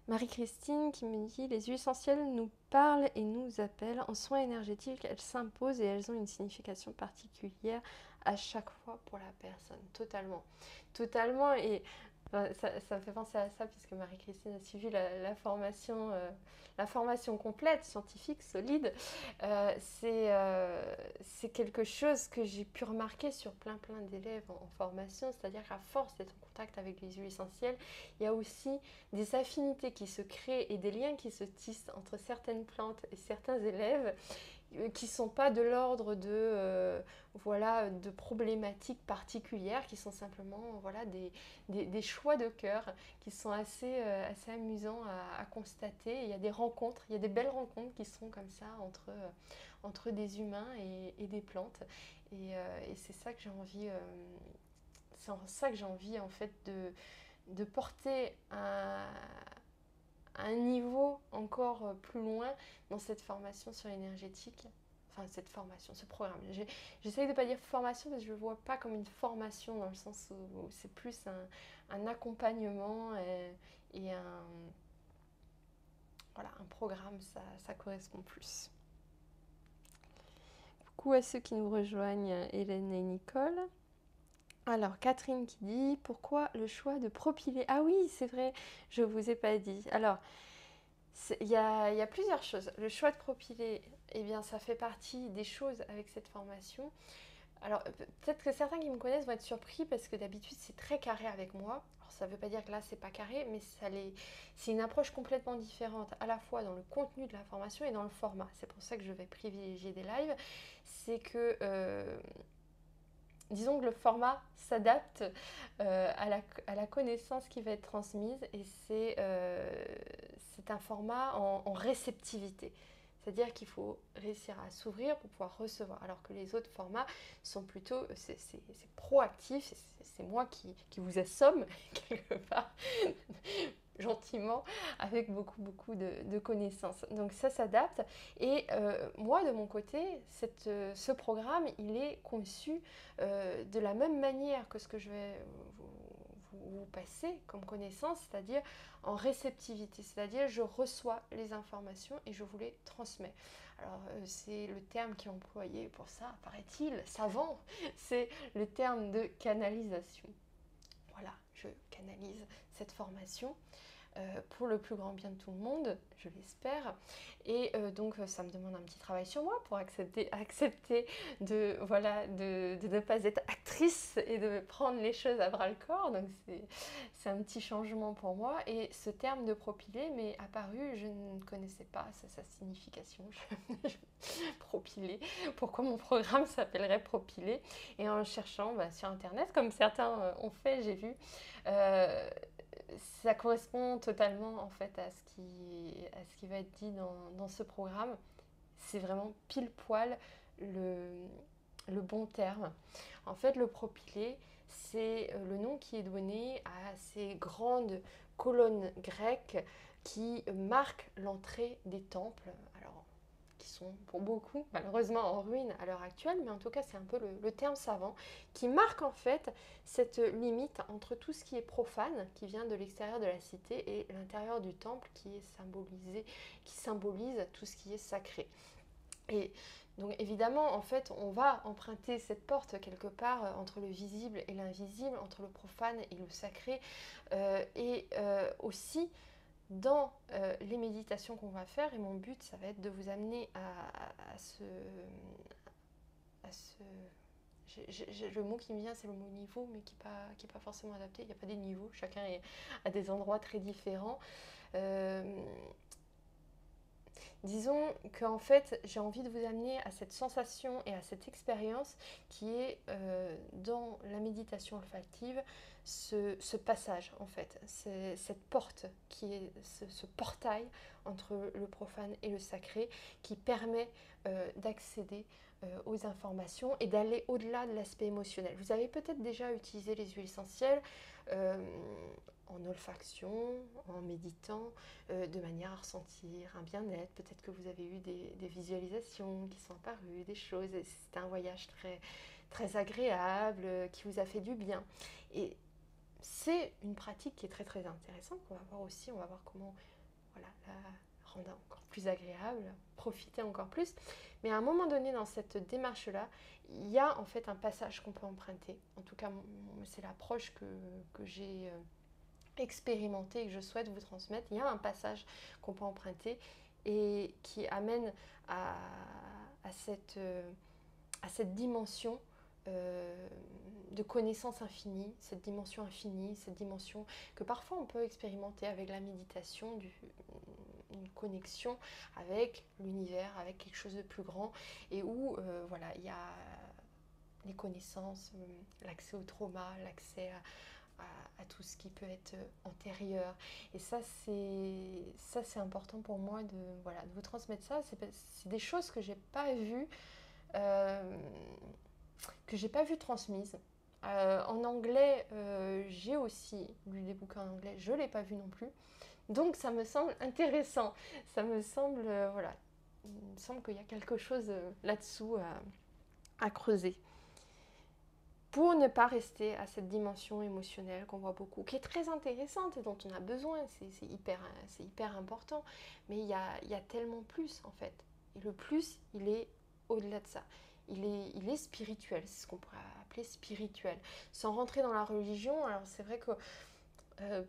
Marie-Christine qui me dit « Les huiles essentielles nous parlent et nous appellent. En soins énergétiques, elles s'imposent et elles ont une signification particulière à chaque fois pour la personne. » Totalement. Totalement. Et ça me fait penser à ça puisque Marie-Christine a suivi la formation complète, scientifique, solide. C'est quelque chose que j'ai pu remarquer sur plein d'élèves en formation, c'est-à-dire qu'à force d'être en contact avec les huiles essentielles, il y a aussi des affinités qui se créent et des liens qui se tissent entre certaines plantes et certains élèves qui ne sont pas de l'ordre de problématiques particulières, qui sont simplement des choix de cœur qui sont assez amusants à constater. Il y a des rencontres, il y a des belles rencontres qui sont comme ça entre des humains et des plantes. Et c'est ça que j'ai envie, en fait de porter à un niveau encore plus loin dans cette formation sur l'énergétique. Enfin, cette formation, ce programme. J'essaye de ne pas dire formation parce que je ne le vois pas comme une formation dans le sens où c'est plus un accompagnement et un programme, ça correspond plus. Coucou à ceux qui nous rejoignent, Hélène et Nicole. Alors, Catherine qui dit « Pourquoi le choix de Propylée ?» Ah oui, c'est vrai, je ne vous ai pas dit. Alors, il y a plusieurs choses. Le choix de Propylée, eh bien, ça fait partie des choses avec cette formation. Alors, peut-être que certains qui me connaissent vont être surpris parce que d'habitude, c'est très carré avec moi. Alors, ça ne veut pas dire que là, c'est pas carré, mais c'est une approche complètement différente, à la fois dans le contenu de la formation et dans le format. C'est pour ça que je vais privilégier des lives. C'est que... disons que le format s'adapte à la connaissance qui va être transmise et c'est un format en réceptivité. C'est-à-dire qu'il faut réussir à s'ouvrir pour pouvoir recevoir, alors que les autres formats sont plutôt, c'est proactif, c'est moi qui vous assomme quelque part gentiment avec beaucoup de connaissances. Donc ça s'adapte et moi de mon côté, ce programme il est conçu de la même manière que ce que je vais vous passer comme connaissance, c'est-à-dire en réceptivité, c'est-à-dire je reçois les informations et je vous les transmets. Alors c'est le terme qui est employé pour ça, paraît-il, savant, c'est le terme de canalisation. Voilà, je canalise cette formation pour le plus grand bien de tout le monde, je l'espère. Et donc ça me demande un petit travail sur moi pour accepter de ne pas être actrice et de prendre les choses à bras le corps. Donc c'est un petit changement pour moi. Et ce terme de propylée m'est apparu, je ne connaissais pas sa signification. Propylée, pourquoi mon programme s'appellerait propylée? Et en cherchant sur internet, comme certains ont fait, j'ai vu ça correspond totalement en fait à ce qui va être dit dans ce programme. C'est vraiment pile poil le bon terme. En fait, le propylée, c'est le nom qui est donné à ces grandes colonnes grecques qui marquent l'entrée des temples. Alors, qui sont pour beaucoup malheureusement en ruine à l'heure actuelle, mais en tout cas c'est un peu le terme savant qui marque en fait cette limite entre tout ce qui est profane, qui vient de l'extérieur de la cité, et l'intérieur du temple qui symbolise tout ce qui est sacré. Et donc évidemment, en fait, on va emprunter cette porte quelque part entre le visible et l'invisible, entre le profane et le sacré, et aussi dans les méditations qu'on va faire. Et mon but, ça va être de vous amener à ce... Le mot qui me vient, c'est le mot niveau, mais qui est pas forcément adapté. Il n'y a pas des niveaux, chacun est à des endroits très différents. Euh, Disons qu'en fait, j'ai envie de vous amener à cette sensation et à cette expérience qui est dans la méditation olfactive, ce passage en fait, cette porte qui est ce portail entre le profane et le sacré qui permet d'accéder aux informations et d'aller au-delà de l'aspect émotionnel. Vous avez peut-être déjà utilisé les huiles essentielles en olfaction, en méditant, de manière à ressentir un bien-être. Peut-être que vous avez eu des visualisations qui sont apparues, des choses, et c'était un voyage très, très agréable, qui vous a fait du bien. Et c'est une pratique qui est très très intéressante, qu'on va voir aussi, on va voir comment voilà, la rendre encore plus agréable, profiter encore plus. Mais à un moment donné dans cette démarche-là, il y a en fait un passage qu'on peut emprunter. En tout cas, c'est l'approche que j'ai expérimenté et que je souhaite vous transmettre. Il y a un passage qu'on peut emprunter et qui amène à, à cette dimension de connaissance infinie, cette dimension infinie, cette dimension que parfois on peut expérimenter avec la méditation, une connexion avec l'univers, avec quelque chose de plus grand, et où voilà, il y a les connaissances, l'accès au trauma, l'accès à tout ce qui peut être antérieur. Et ça, c'est important pour moi voilà, de vous transmettre ça. C'est des choses que j'ai pas vues, transmises. En anglais, j'ai aussi lu des bouquins en anglais, je ne l'ai pas vu non plus. Donc ça me semble intéressant. Ça me semble, voilà, il me semble qu'il y a quelque chose là-dessous à creuser. Pour ne pas rester à cette dimension émotionnelle qu'on voit beaucoup, qui est très intéressante et dont on a besoin, c'est hyper important, mais il y a tellement plus en fait. Et le plus, il est au-delà de ça. Il est spirituel, c'est ce qu'on pourrait appeler spirituel. Sans rentrer dans la religion, alors c'est vrai que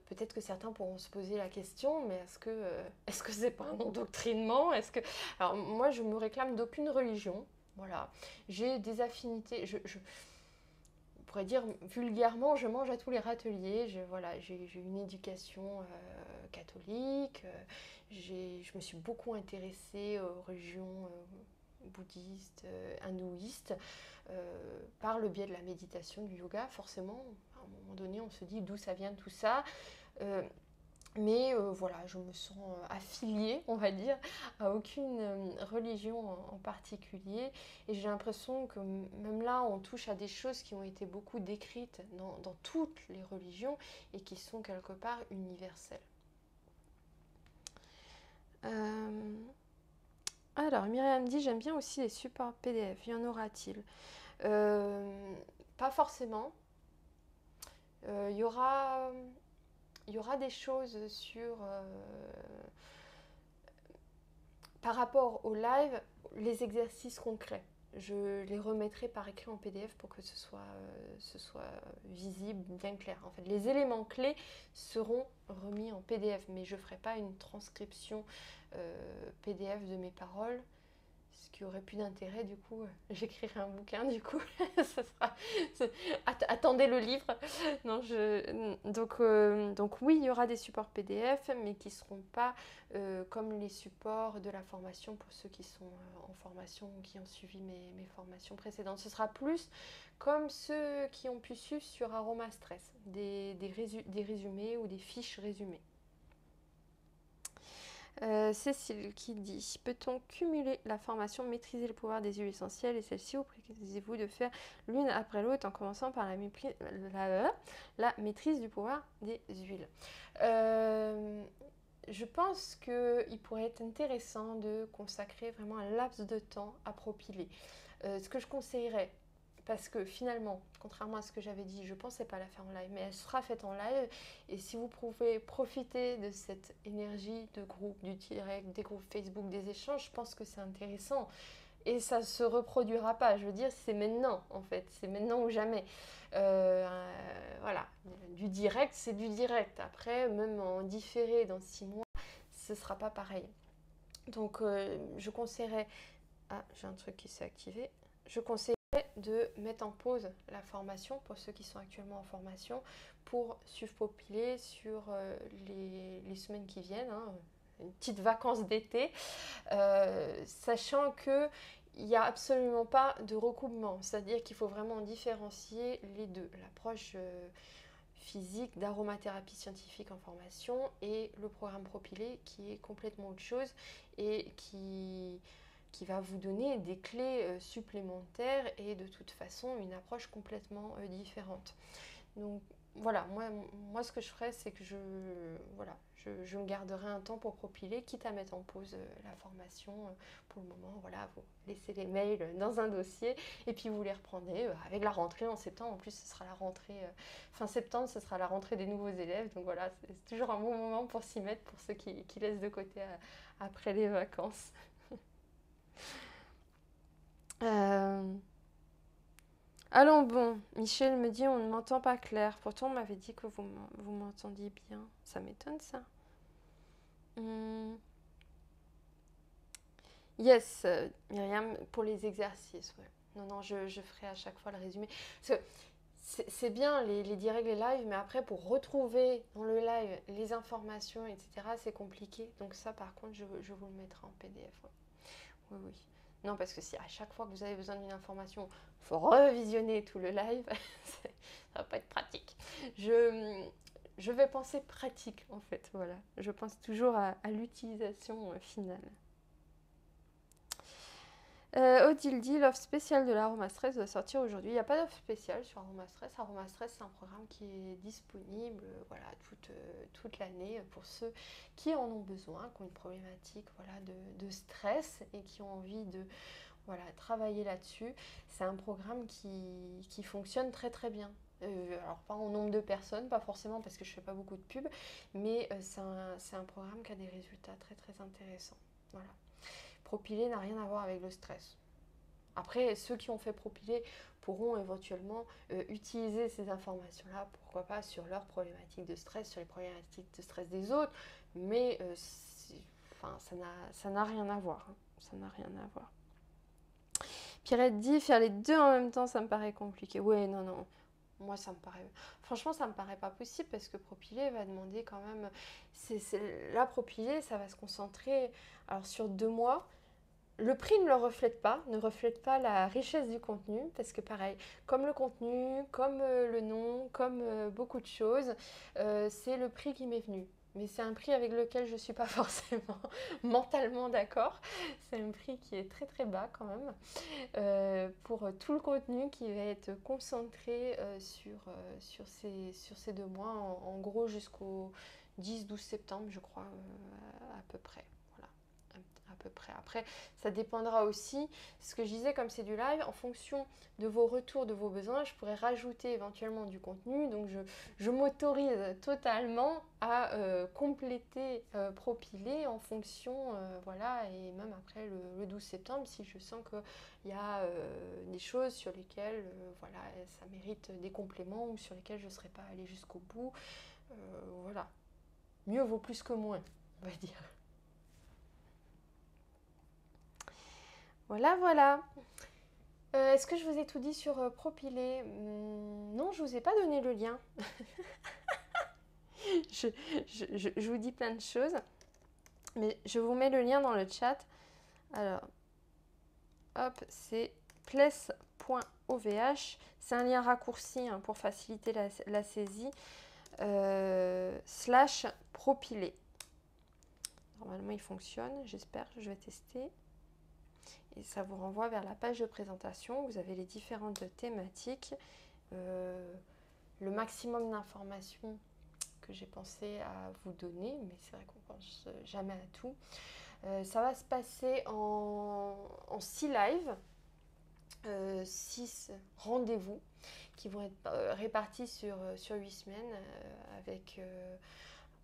peut-être que certains pourront se poser la question, mais est-ce que c'est pas un endoctrinement? Alors moi, je me réclame d'aucune religion. Voilà, j'ai des affinités. On pourrait dire vulgairement, je mange à tous les râteliers. J'ai une éducation catholique. Je me suis beaucoup intéressée aux religions bouddhistes, hindouistes, par le biais de la méditation, du yoga. Forcément, à un moment donné, on se dit d'où ça vient tout ça. Mais voilà, je me sens affiliée, on va dire, à aucune religion en particulier. Et j'ai l'impression que même là, on touche à des choses qui ont été beaucoup décrites dans toutes les religions et qui sont quelque part universelles. Alors, Myriam dit, j'aime bien aussi les supports PDF. Y en aura-t-il? Pas forcément. Il y aura des choses par rapport au live, les exercices concrets. Je les remettrai par écrit en PDF pour que ce soit visible, bien clair. En fait, les éléments clés seront remis en PDF, mais je ne ferai pas une transcription PDF de mes paroles, ce qui aurait plus d'intérêt. Du coup, j'écrirai un bouquin, du coup, attendez le livre. Non, donc oui, il y aura des supports PDF, mais qui ne seront pas comme les supports de la formation pour ceux qui sont en formation ou qui ont suivi mes formations précédentes. Ce sera plus comme ceux qui ont pu suivre sur Aroma Stress, des résumés ou des fiches résumées. Cécile qui dit, peut-on cumuler la formation maîtriser le pouvoir des huiles essentielles et celle-ci, ou préconisez-vous de faire l'une après l'autre en commençant par la maîtrise du pouvoir des huiles? Je pense qu'il pourrait être intéressant de consacrer vraiment un laps de temps à propiler. Ce que je conseillerais parce que finalement, contrairement à ce que j'avais dit, je ne pensais pas la faire en live, mais elle sera faite en live. Et si vous pouvez profiter de cette énergie de groupe, du direct, des groupes Facebook, des échanges, je pense que c'est intéressant. Et ça ne se reproduira pas. Je veux dire, c'est maintenant, en fait. C'est maintenant ou jamais. Voilà. Du direct, c'est du direct. Après, même en différé dans 6 mois, ce ne sera pas pareil. Donc, je conseillerais... Ah, j'ai un truc qui s'est activé. Je conseillerais de mettre en pause la formation pour ceux qui sont actuellement en formation pour suivre Popilé sur les semaines qui viennent. Une petite vacances d'été, sachant que il n'y a absolument pas de recoupement, c'est-à-dire qu'il faut vraiment différencier les deux, l'approche physique d'aromathérapie scientifique en formation et le programme Propylé qui est complètement autre chose et qui va vous donner des clés supplémentaires et de toute façon une approche complètement différente. Donc voilà, moi ce que je ferais, c'est que je me garderai un temps pour Propylé, quitte à mettre en pause la formation pour le moment. Voilà, vous laissez les mails dans un dossier et puis vous les reprendrez avec la rentrée en septembre. En plus, ce sera la rentrée fin septembre, ce sera la rentrée des nouveaux élèves. Donc voilà, c'est toujours un bon moment pour s'y mettre pour ceux qui laissent de côté après les vacances. Allons bon, Michel me dit on ne m'entend pas clair. Pourtant on m'avait dit que vous m'entendiez bien. Ça m'étonne ça. Yes, Myriam, pour les exercices. Ouais. Non, je ferai à chaque fois le résumé. Parce que c'est bien les directs, les lives, mais après pour retrouver dans le live les informations, etc., c'est compliqué. Donc ça par contre, je vous le mettrai en PDF. Ouais. Oui, oui. Non, parce que si à chaque fois que vous avez besoin d'une information, il faut revisionner tout le live, ça va pas être pratique. Je vais penser pratique en fait, voilà. Je pense toujours à l'utilisation finale. Odile dit l'offre spéciale de l'Aroma Stress doit sortir aujourd'hui. Il n'y a pas d'offre spéciale sur Aroma Stress. Aroma Stress, c'est un programme qui est disponible voilà, toute l'année pour ceux qui en ont besoin, qui ont une problématique voilà, de stress et qui ont envie de voilà, travailler là-dessus. C'est un programme qui fonctionne très très bien. Alors pas en nombre de personnes, pas forcément parce que je fais pas beaucoup de pubs, mais c'est un programme qui a des résultats très très intéressants. Voilà. Propylé n'a rien à voir avec le stress. Après, ceux qui ont fait Propylé pourront éventuellement utiliser ces informations-là, pourquoi pas, sur leurs problématiques de stress, sur les problématiques de stress des autres, mais ça n'a rien à voir. Hein. Ça n'a rien à voir. Pierrette dit, faire les deux en même temps, ça me paraît compliqué. Ouais, non. Moi, ça me paraît... Franchement, ça me paraît pas possible parce que Propylé va demander quand même... Là, Propylé, ça va se concentrer alors, sur 2 mois. Le prix ne le reflète pas la richesse du contenu, parce que pareil, comme le contenu, comme le nom, comme beaucoup de choses, c'est le prix qui m'est venu. Mais c'est un prix avec lequel je ne suis pas forcément mentalement d'accord. C'est un prix qui est très très bas quand même, pour tout le contenu qui va être concentré sur ces 2 mois, en gros jusqu'au 10-12 septembre, je crois, à peu près. À peu près. Après, ça dépendra aussi, ce que je disais, comme c'est du live, en fonction de vos retours, de vos besoins, je pourrais rajouter éventuellement du contenu. Donc, je m'autorise totalement à compléter Propylé en fonction, voilà, et même après le 12 septembre, si je sens qu'il y a des choses sur lesquelles, voilà, ça mérite des compléments ou sur lesquelles je ne serais pas allée jusqu'au bout. Voilà. Mieux vaut plus que moins, on va dire. Voilà. Est-ce que je vous ai tout dit sur Propylé? Non, je vous ai pas donné le lien. je vous dis plein de choses, mais je vous mets le lien dans le chat. Alors, hop, c'est pless.ovh. C'est un lien raccourci hein, pour faciliter la saisie. /Propylé. Normalement, il fonctionne, j'espère. Je vais tester. Et ça vous renvoie vers la page de présentation. Vous avez les différentes thématiques, le maximum d'informations que j'ai pensé à vous donner, mais c'est vrai qu'on pense jamais à tout. Ça va se passer en 6 lives. 6 rendez-vous qui vont être répartis sur 8 semaines avec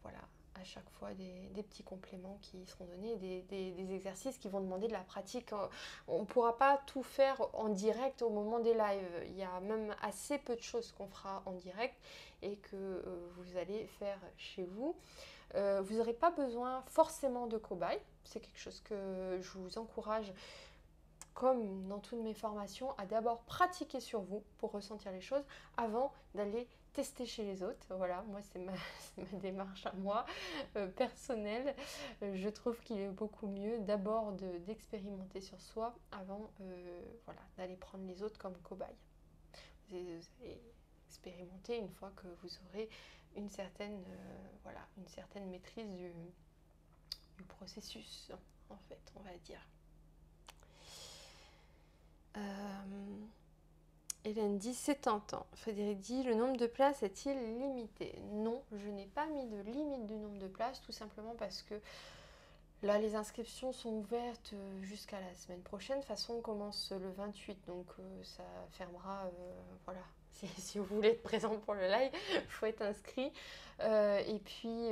voilà, à chaque fois des petits compléments qui seront donnés, des exercices qui vont demander de la pratique. On ne pourra pas tout faire en direct au moment des lives. Il y a même assez peu de choses qu'on fera en direct et que vous allez faire chez vous. Vous n'aurez pas besoin forcément de cobayes. C'est quelque chose que je vous encourage, comme dans toutes mes formations, à d'abord pratiquer sur vous pour ressentir les choses avant d'aller tester chez les autres. Voilà, moi c'est ma démarche à moi, personnelle. Je trouve qu'il est beaucoup mieux d'abord d'expérimenter sur soi avant voilà, d'aller prendre les autres comme cobayes. Vous allez expérimenter une fois que vous aurez une certaine, voilà, une certaine maîtrise du processus, en fait, on va dire. Hélène dit c'est tentant. Frédéric dit le nombre de places est-il limité? Non, je n'ai pas mis de limite du nombre de places, tout simplement parce que là les inscriptions sont ouvertes jusqu'à la semaine prochaine. De toute façon on commence le 28, donc ça fermera. Voilà. Si vous voulez être présent pour le live, il faut être inscrit. Et puis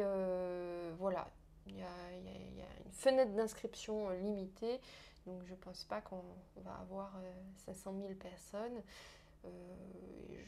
voilà, il y a une fenêtre d'inscription limitée. Donc je ne pense pas qu'on va avoir 500 000 personnes. Et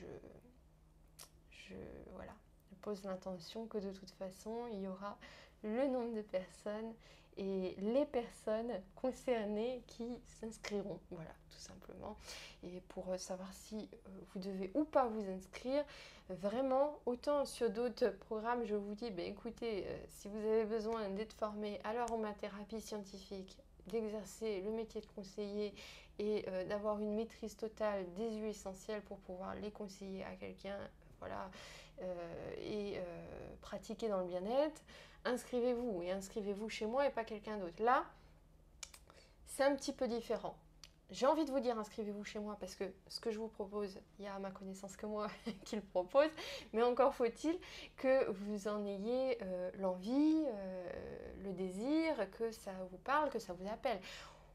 voilà, je pose l'intention que de toute façon, il y aura le nombre de personnes et les personnes concernées qui s'inscriront. Voilà, tout simplement. Et pour savoir si vous devez ou pas vous inscrire, vraiment, autant sur d'autres programmes, je vous dis, écoutez, si vous avez besoin d'être formé à l'aromathérapie scientifique, d'exercer le métier de conseiller et d'avoir une maîtrise totale des huiles essentielles pour pouvoir les conseiller à quelqu'un, voilà, et pratiquer dans le bien-être, inscrivez-vous et inscrivez-vous chez moi et pas quelqu'un d'autre. Là, c'est un petit peu différent. J'ai envie de vous dire inscrivez-vous chez moi parce que ce que je vous propose, il y a à ma connaissance que moi qui le propose, mais encore faut-il que vous en ayez l'envie, le désir, que ça vous parle, que ça vous appelle.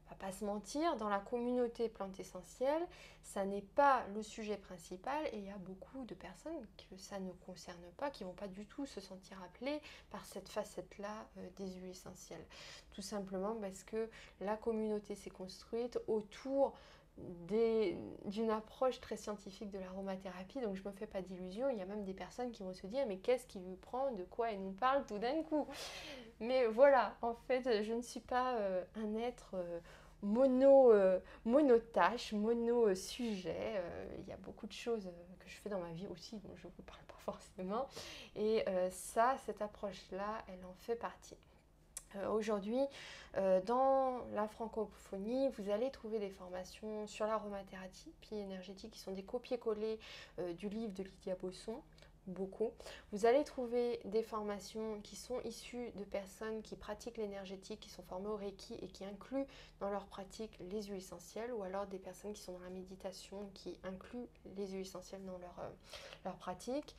On va pas se mentir, dans la communauté plante essentielle, ça n'est pas le sujet principal et il y a beaucoup de personnes que ça ne concerne pas, qui vont pas du tout se sentir appelées par cette facette-là des huiles essentielles. Tout simplement parce que la communauté s'est construite autour d'une approche très scientifique de l'aromathérapie, donc je ne me fais pas d'illusions. Il y a même des personnes qui vont se dire mais qu'est-ce qui lui prend, de quoi elle nous parle tout d'un coup. Mais voilà, en fait, je ne suis pas un être monotâche, mono-sujet. Il y a beaucoup de choses que je fais dans ma vie aussi, dont je ne vous parle pas forcément. Et cette approche-là, elle en fait partie. Aujourd'hui, dans la francophonie, vous allez trouver des formations sur l'aromathérapie énergétique qui sont des copier-coller du livre de Lydia Bosson. Beaucoup. Vous allez trouver des formations qui sont issues de personnes qui pratiquent l'énergétique, qui sont formées au Reiki et qui incluent dans leur pratique les huiles essentielles, ou alors des personnes qui sont dans la méditation qui incluent les huiles essentielles dans leur pratique.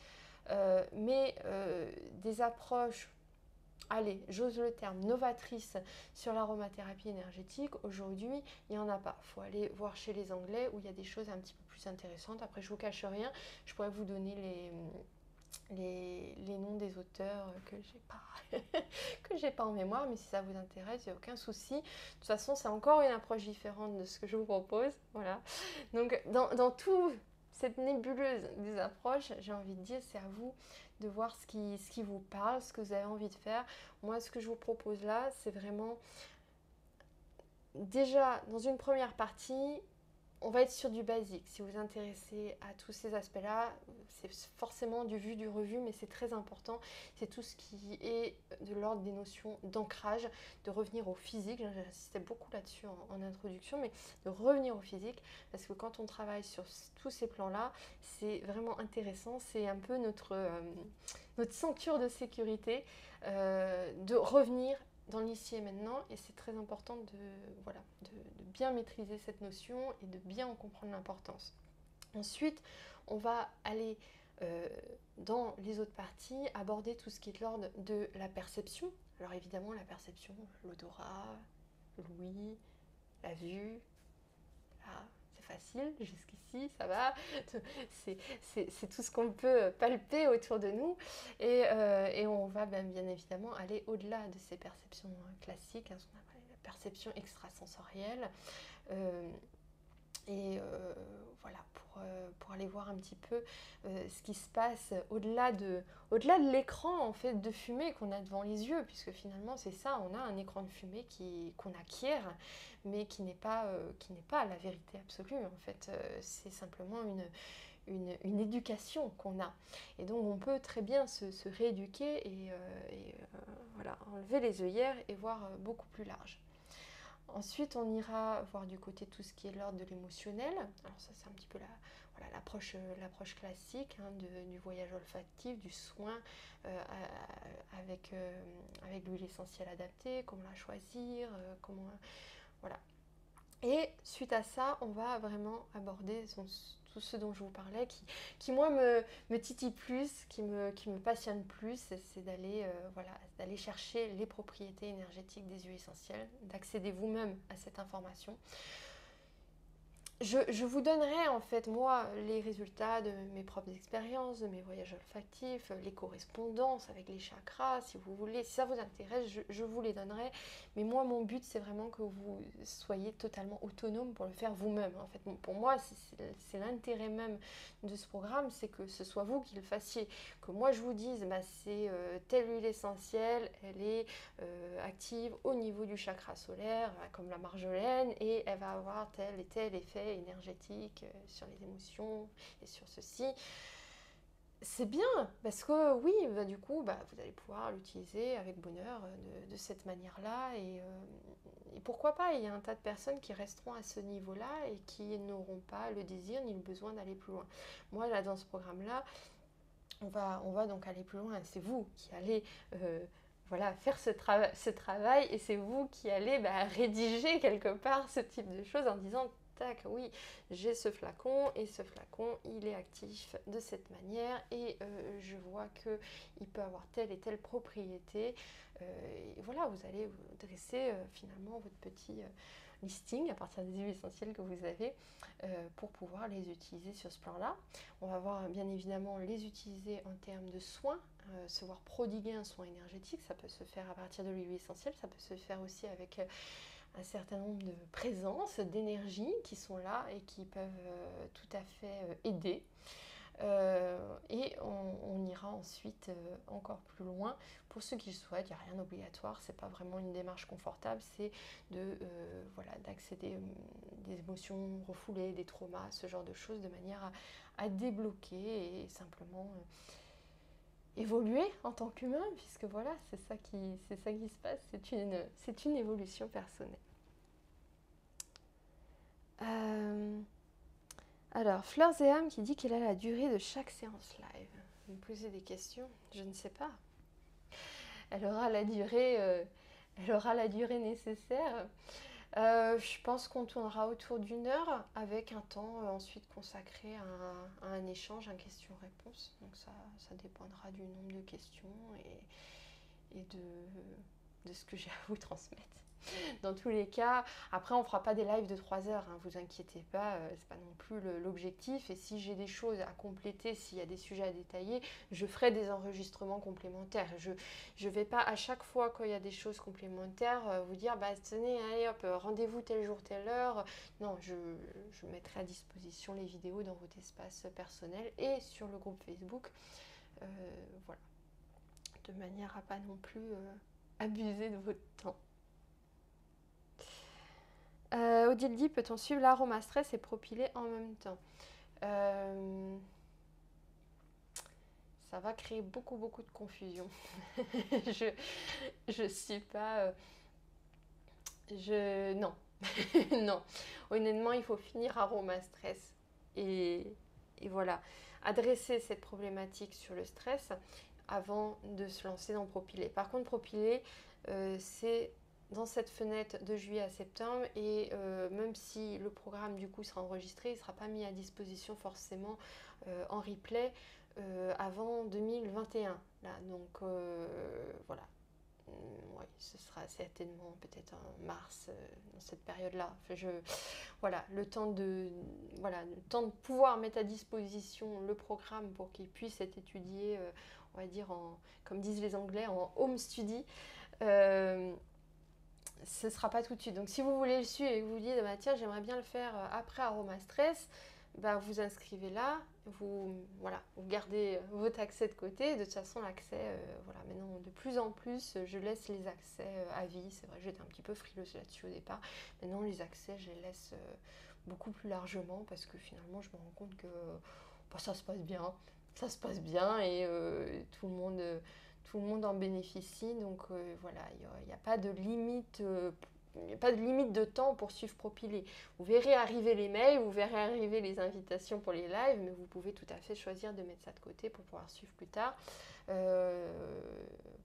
Mais des approches, allez, j'ose le terme, novatrices sur l'aromathérapie énergétique, aujourd'hui, il n'y en a pas. Il faut aller voir chez les Anglais où il y a des choses un petit peu plus intéressantes. Après, je ne vous cache rien, je pourrais vous donner les noms des auteurs que j'ai pas en mémoire, mais si ça vous intéresse, il n'y a aucun souci. De toute façon, c'est encore une approche différente de ce que je vous propose. Voilà. Donc, dans tout cette nébuleuse des approches, j'ai envie de dire, c'est à vous de voir ce qui vous parle, ce que vous avez envie de faire. Moi, ce que je vous propose là, c'est vraiment, déjà, dans une première partie, on va être sur du basique. Si vous vous intéressez à tous ces aspects-là, c'est forcément du vu, du revu, mais c'est très important. C'est tout ce qui est de l'ordre des notions d'ancrage, de revenir au physique. J'insistais beaucoup là-dessus en introduction, mais de revenir au physique, parce que quand on travaille sur tous ces plans-là, c'est vraiment intéressant. C'est un peu notre ceinture de sécurité, de revenir dans l'ici et maintenant, et c'est très important de bien maîtriser cette notion et de bien en comprendre l'importance. Ensuite, on va aller dans les autres parties aborder tout ce qui est de l'ordre de la perception. Alors évidemment, la perception, l'odorat, l'ouïe, la vue, là, c'est facile, jusqu'ici ça va, c'est tout ce qu'on peut palper autour de nous et on va bien évidemment aller au-delà de ces perceptions classiques, ce qu'on appelle la perception extrasensorielle. Voilà, pour aller voir un petit peu ce qui se passe au-delà de l'écran en fait, de fumée qu'on a devant les yeux, puisque finalement c'est ça, on a un écran de fumée qu'on acquiert, mais qui n'est pas la vérité absolue en fait, c'est simplement une éducation qu'on a. Et donc on peut très bien se rééduquer et voilà, enlever les œillères et voir beaucoup plus large. Ensuite, on ira voir du côté tout ce qui est l'ordre de l'émotionnel. Alors ça, c'est un petit peu l'approche classique du voyage olfactif, du soin avec l'huile essentielle adaptée, comment la choisir, voilà. Et suite à ça, on va vraiment aborder tout ce dont je vous parlais, qui moi me titille plus, qui me passionne plus, c'est d'aller chercher les propriétés énergétiques des huiles essentielles, d'accéder vous-même à cette information. Je vous donnerai en fait moi les résultats de mes propres expériences, de mes voyages olfactifs, les correspondances avec les chakras, si vous voulez, si ça vous intéresse, je vous les donnerai. Mais moi mon but c'est vraiment que vous soyez totalement autonome pour le faire vous-même. En fait, pour moi c'est l'intérêt même de ce programme, c'est que ce soit vous qui le fassiez. Que moi je vous dise c'est telle huile essentielle, elle est active au niveau du chakra solaire, comme la marjolaine, et elle va avoir tel et tel effet énergétique sur les émotions et sur ceci. C'est bien parce que oui, du coup, vous allez pouvoir l'utiliser avec bonheur de cette manière-là et pourquoi pas, il y a un tas de personnes qui resteront à ce niveau-là et qui n'auront pas le désir ni le besoin d'aller plus loin. Moi, là, dans ce programme-là, on va donc aller plus loin. C'est vous qui allez faire ce travail et c'est vous qui allez rédiger quelque part ce type de choses en disant tac, oui, j'ai ce flacon et ce flacon, il est actif de cette manière et je vois qu'il peut avoir telle et telle propriété. Et voilà, vous allez vous dresser finalement votre petit listing à partir des huiles essentielles que vous avez pour pouvoir les utiliser sur ce plan-là. On va voir bien évidemment les utiliser en termes de soins, se voir prodiguer un soin énergétique, ça peut se faire à partir de l'huile essentielle, ça peut se faire aussi avec un certain nombre de présences, d'énergie qui sont là et qui peuvent tout à fait aider. Et on ira ensuite encore plus loin pour ceux qui le souhaitent. Il n'y a rien d'obligatoire, c'est pas vraiment une démarche confortable, c'est d'accéder des émotions refoulées, des traumas, ce genre de choses, de manière à débloquer et simplement évoluer en tant qu'humain, puisque voilà, c'est ça qui se passe, c'est une évolution personnelle. Alors, Fleur Zéham qui dit quelle est la durée de chaque séance live. Vous me posez des questions, je ne sais pas. Elle aura la durée nécessaire. Je pense qu'on tournera autour d'1 heure avec un temps ensuite consacré à un échange, un question-réponse. Donc ça dépendra du nombre de questions et de ce que j'ai à vous transmettre. Dans tous les cas, après on fera pas des lives de 3 heures, hein, vous inquiétez pas, c'est pas non plus l'objectif. Et si j'ai des choses à compléter, s'il y a des sujets à détailler, je ferai des enregistrements complémentaires. Je vais pas à chaque fois quand il y a des choses complémentaires vous dire tenez, allez hop, rendez-vous tel jour, telle heure. Non, je mettrai à disposition les vidéos dans votre espace personnel et sur le groupe Facebook. Voilà, de manière à pas non plus abuser de votre temps. Odile dit, peut-on suivre l'aroma stress et propiler en même temps? Ça va créer beaucoup de confusion. je suis pas... non. Non. Honnêtement, il faut finir aroma stress. Et voilà. Adresser cette problématique sur le stress avant de se lancer dans propiler. Par contre, propiler, c'est dans cette fenêtre de juillet à septembre et même si le programme du coup sera enregistré, il ne sera pas mis à disposition forcément en replay avant 2021. Là, donc voilà. Oui, ce sera certainement peut-être en mars, dans cette période-là. voilà, voilà, le temps de pouvoir mettre à disposition le programme pour qu'il puisse être étudié, on va dire, comme disent les Anglais, en home study. Ce ne sera pas tout de suite. Donc si vous voulez le suivre et que vous vous dites, bah, tiens, j'aimerais bien le faire après Aroma Stress, bah, vous inscrivez là, vous gardez votre accès de côté. De toute façon, l'accès, voilà, maintenant, de plus en plus, je laisse les accès à vie. C'est vrai, j'étais un petit peu frileuse là-dessus au départ. Maintenant, les accès, je les laisse beaucoup plus largement parce que finalement, je me rends compte que bah, ça se passe bien. Ça se passe bien et tout le monde en bénéficie. Donc voilà, il n'y a pas de limite. Il n'y a pas de limite de temps pour suivre Propylée. Vous verrez arriver les mails, vous verrez arriver les invitations pour les lives, mais vous pouvez tout à fait choisir de mettre ça de côté pour pouvoir suivre plus tard.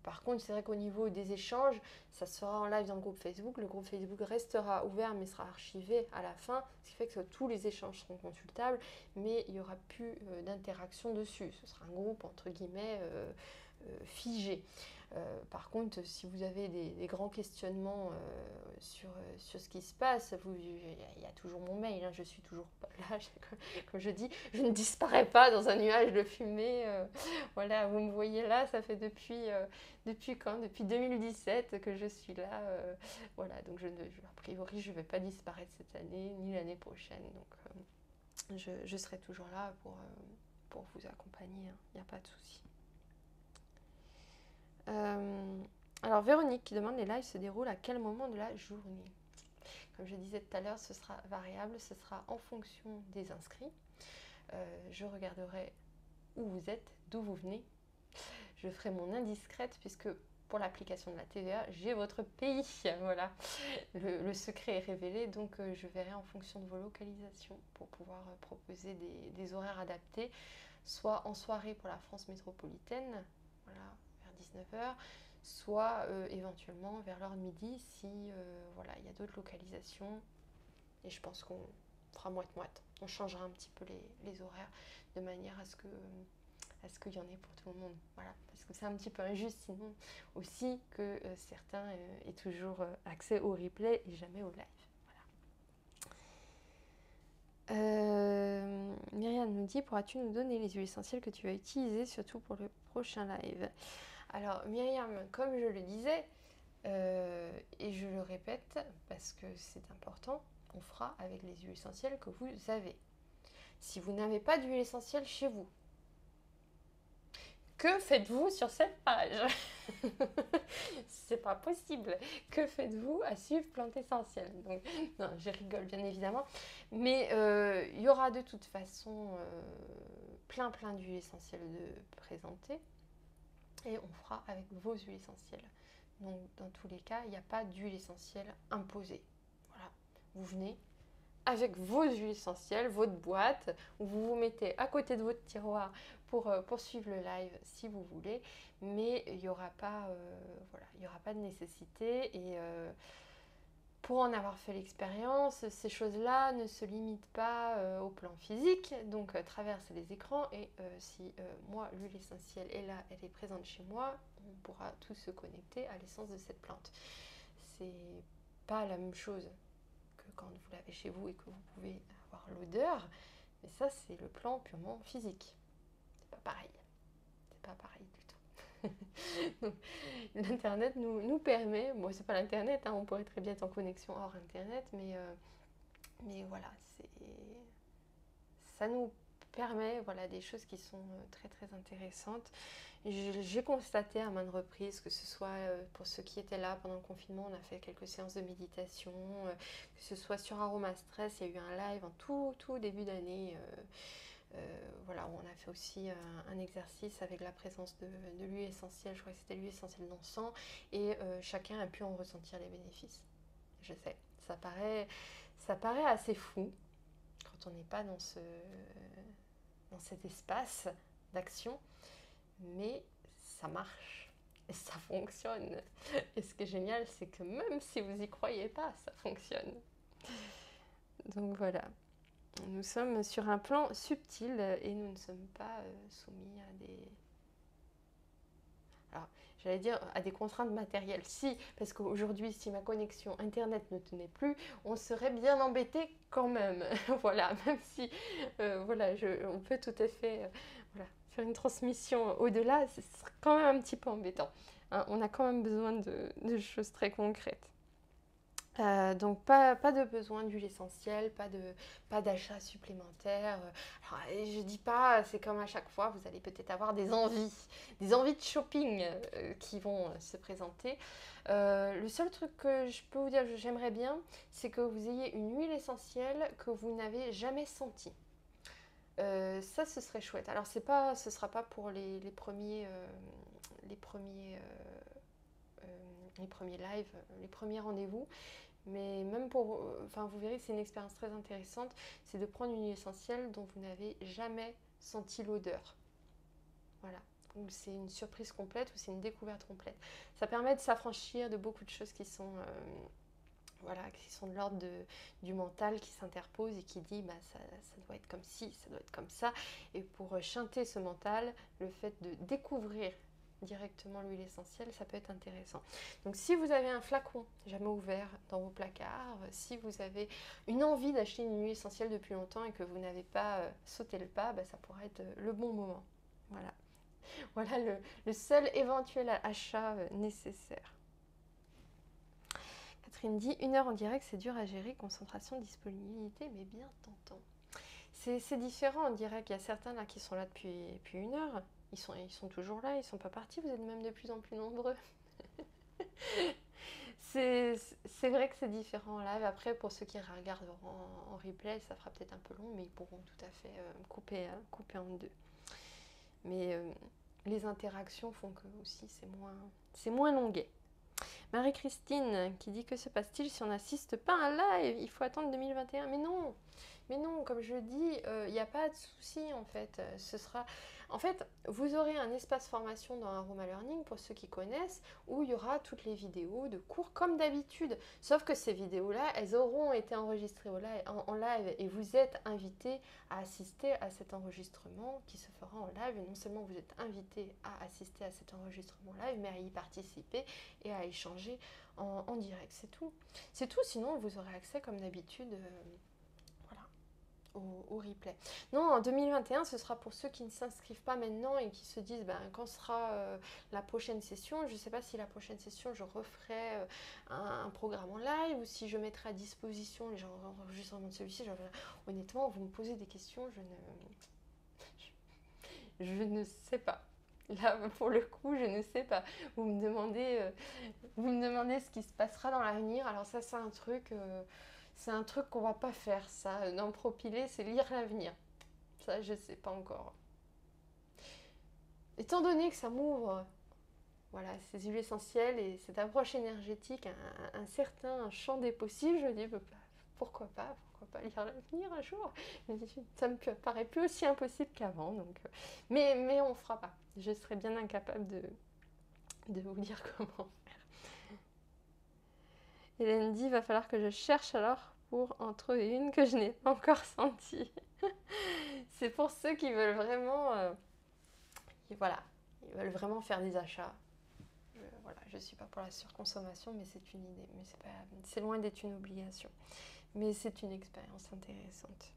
Par contre, c'est vrai qu'au niveau des échanges, ça se fera en live dans le groupe Facebook. Le groupe Facebook restera ouvert mais sera archivé à la fin, ce qui fait que tous les échanges seront consultables, mais il n'y aura plus d'interaction dessus. Ce sera un groupe entre guillemets figé. Par contre, si vous avez des grands questionnements sur ce qui se passe, il y a toujours mon mail, hein, je suis toujours là, comme je dis, je ne disparais pas dans un nuage de fumée. Voilà, vous me voyez là, ça fait depuis quand? Depuis 2017 que je suis là. Voilà, donc a priori, je ne vais pas disparaître cette année, ni l'année prochaine. Donc, je serai toujours là pour vous accompagner, hein, il n'y a pas de souci. Alors Véronique qui demande les lives se déroulent à quel moment de la journée? Comme je disais tout à l'heure, ce sera variable, ce sera en fonction des inscrits. Je regarderai où vous êtes, d'où vous venez. Je ferai mon indiscrète puisque pour l'application de la TVA, j'ai votre pays. Voilà, le secret est révélé, donc je verrai en fonction de vos localisations pour pouvoir proposer des horaires adaptés, soit en soirée pour la France métropolitaine, voilà, vers 19h, soit éventuellement vers l'heure de midi si voilà, il y a d'autres localisations. Et je pense qu'on fera moite-moite. On changera un petit peu les horaires de manière à ce qu'il y en ait pour tout le monde. Voilà. Parce que c'est un petit peu injuste sinon aussi que certains aient toujours accès au replay et jamais au live. Myriam nous dit, pourras-tu nous donner les huiles essentielles que tu vas utiliser, surtout pour le prochain live? Alors Myriam, comme je le disais, et je le répète parce que c'est important, on fera avec les huiles essentielles que vous avez. Si vous n'avez pas d'huile essentielle chez vous, que faites-vous sur cette page? C'est pas possible. Que faites-vous à suivre Plante Essentielle? Donc, non, je rigole bien évidemment. Mais il y aura de toute façon plein d'huiles essentielles de présenter. Et on fera avec vos huiles essentielles. Donc, dans tous les cas, il n'y a pas d'huile essentielle imposée. Voilà. Vous venez avec vos huiles essentielles, votre boîte, où vous vous mettez à côté de votre tiroir pour suivre le live si vous voulez, mais il n'y aura pas, voilà, il y aura pas de nécessité. Et pour en avoir fait l'expérience, ces choses-là ne se limitent pas au plan physique, donc traverser les écrans. Et si moi, l'huile essentielle est là, elle est présente chez moi, on pourra tous se connecter à l'essence de cette plante. C'est pas la même chose que quand vous l'avez chez vous et que vous pouvez avoir l'odeur, mais ça c'est le plan purement physique. C'est pas pareil. C'est pas pareil du tout. L'internet nous permet, bon c'est pas l'internet, hein, on pourrait très bien être en connexion hors internet, mais voilà, ça nous permet voilà, des choses qui sont très intéressantes. J'ai constaté à maintes reprises, que ce soit pour ceux qui étaient là pendant le confinement, on a fait quelques séances de méditation, que ce soit sur Aroma Stress, il y a eu un live en tout début d'année, voilà, où on a fait aussi un exercice avec la présence de l'huile essentielle, je crois que c'était l'huile essentielle d'encens, et chacun a pu en ressentir les bénéfices. Je sais, ça paraît assez fou quand on n'est pas dans cet espace d'action, mais ça marche et ça fonctionne. Et ce qui est génial, c'est que même si vous n'y croyez pas, ça fonctionne. Donc voilà, nous sommes sur un plan subtil et nous ne sommes pas soumis à des... Alors, j'allais dire, à des contraintes matérielles. Si, parce qu'aujourd'hui, si ma connexion Internet ne tenait plus, on serait bien embêté quand même. Voilà, même si, voilà, on peut tout à fait voilà, faire une transmission au-delà, ce serait quand même un petit peu embêtant. Hein, on a quand même besoin de choses très concrètes. Donc pas de besoin d'huile essentielle, pas d'achat supplémentaire. Alors, je dis pas, c'est comme à chaque fois, vous allez peut-être avoir des envies de shopping qui vont se présenter. Le seul truc que je peux vous dire que j'aimerais bien, c'est que vous ayez une huile essentielle que vous n'avez jamais sentie. Ça, ce serait chouette. Alors, ce sera pas pour les premiers, les premiers, les premiers lives, les premiers rendez-vous. Mais même pour, enfin vous verrez, c'est une expérience très intéressante, c'est de prendre une huile essentielle dont vous n'avez jamais senti l'odeur. Voilà. Ou c'est une surprise complète ou c'est une découverte complète. Ça permet de s'affranchir de beaucoup de choses qui sont, voilà, qui sont de l'ordre du mental qui s'interpose et qui dit bah, ça doit être comme ci, ça doit être comme ça. Et pour chanter ce mental, le fait de découvrir directement l'huile essentielle, ça peut être intéressant. Donc si vous avez un flacon jamais ouvert dans vos placards, si vous avez une envie d'acheter une huile essentielle depuis longtemps et que vous n'avez pas sauté le pas, bah, ça pourrait être le bon moment. Voilà, voilà le seul éventuel achat nécessaire. Catherine dit, 1 heure en direct, c'est dur à gérer, concentration, disponibilité, mais bien tentant. C'est différent en direct, il y a certains là qui sont là depuis 1 heure. Ils sont toujours là, ils ne sont pas partis, vous êtes même de plus en plus nombreux. c'est vrai que c'est différent en live. Après, pour ceux qui regarderont en replay, ça fera peut-être un peu long, mais ils pourront tout à fait couper en deux. Mais les interactions font que aussi c'est moins longuet. Marie-Christine qui dit que se passe-t-il si on n'assiste pas à un live? Il faut attendre 2021. Mais non, comme je dis, il n'y a pas de souci en fait. En fait, vous aurez un espace formation dans Aroma Learning pour ceux qui connaissent où il y aura toutes les vidéos de cours comme d'habitude. Sauf que ces vidéos-là, elles auront été enregistrées en live et vous êtes invité à assister à cet enregistrement qui se fera en live. Et non seulement vous êtes invité à assister à cet enregistrement live, mais à y participer et à échanger en direct. C'est tout. C'est tout, sinon vous aurez accès comme d'habitude. Voilà. Au replay. Non, en 2021, ce sera pour ceux qui ne s'inscrivent pas maintenant et qui se disent quand sera la prochaine session. Je ne sais pas si la prochaine session, je referai un programme en live ou si je mettrai à disposition les enregistrements de celui-ci. Honnêtement, vous me posez des questions, je ne sais pas. Là, pour le coup, je ne sais pas. Vous me demandez ce qui se passera dans l'avenir. Alors ça, c'est un truc... c'est un truc qu'on va pas faire, ça. Dans Propylée, c'est lire l'avenir. Ça, je sais pas encore. Étant donné que ça m'ouvre, voilà, ces huiles essentielles et cette approche énergétique, un certain champ des possibles, je me dis, pourquoi pas lire l'avenir un jour. Ça me paraît plus aussi impossible qu'avant. Donc, mais on fera pas. Je serais bien incapable de vous dire comment faire. Hélène dit, va falloir que je cherche alors pour en trouver une que je n'ai pas encore sentie. C'est pour ceux qui veulent vraiment, ils veulent vraiment faire des achats. Je suis pas pour la surconsommation, mais c'est une idée. Mais c'est loin d'être une obligation. Mais c'est une expérience intéressante.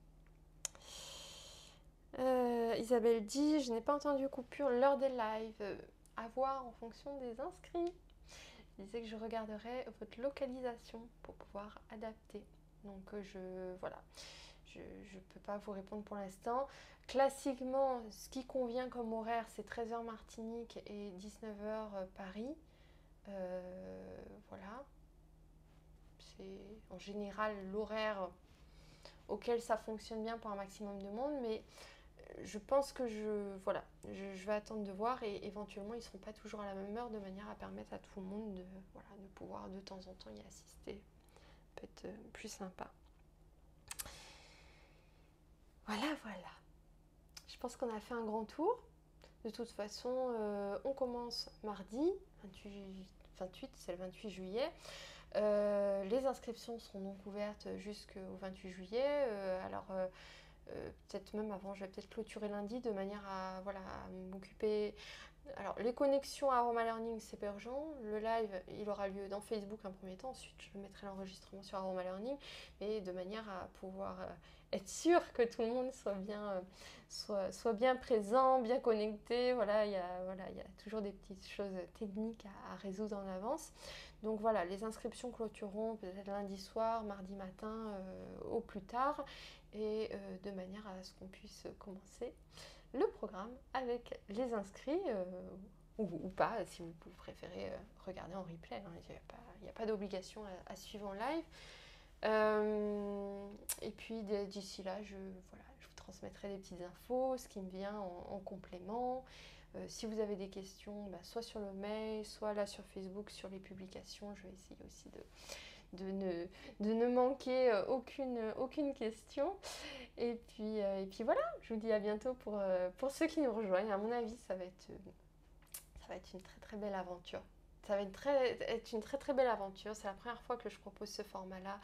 Isabelle dit, je n'ai pas entendu coupure lors des lives. À voir en fonction des inscrits. Je disais que je regarderai votre localisation pour pouvoir adapter. Donc je ne peux pas vous répondre pour l'instant. Classiquement, ce qui convient comme horaire, c'est 13h Martinique et 19h Paris. Voilà. C'est en général l'horaire auquel ça fonctionne bien pour un maximum de monde, mais je pense que je vais attendre de voir et éventuellement ils ne seront pas toujours à la même heure de manière à permettre à tout le monde de pouvoir de temps en temps y assister. Ça peut être plus sympa. Voilà. Je pense qu'on a fait un grand tour. De toute façon, on commence mardi, 28, c'est le 28 juillet. Les inscriptions seront donc ouvertes jusqu'au 28 juillet. peut-être même avant, je vais peut-être clôturer lundi de manière à, voilà, à m'occuper. Alors, les connexions à Aroma Learning, c'est pas urgent. Le live, il aura lieu dans Facebook un premier temps. Ensuite, je mettrai l'enregistrement sur Aroma Learning. Et de manière à pouvoir être sûr que tout le monde soit bien présent, bien connecté. Voilà, il y a toujours des petites choses techniques à résoudre en avance. Donc voilà, les inscriptions clôtureront peut-être lundi soir, mardi matin au plus tard. Et de manière à ce qu'on puisse commencer le programme avec les inscrits ou pas, si vous préférez regarder en replay. Hein. Il n'y a pas d'obligation à suivre en live. Et puis d'ici là, voilà, je vous transmettrai des petites infos, ce qui me vient en complément. Si vous avez des questions, bah, soit sur le mail, soit là sur Facebook, sur les publications, je vais essayer aussi de ne manquer aucune question. Et puis voilà, je vous dis à bientôt pour ceux qui nous rejoignent. À mon avis, ça va être une très très belle aventure. Ça va être une très très belle aventure. C'est la première fois que je propose ce format-là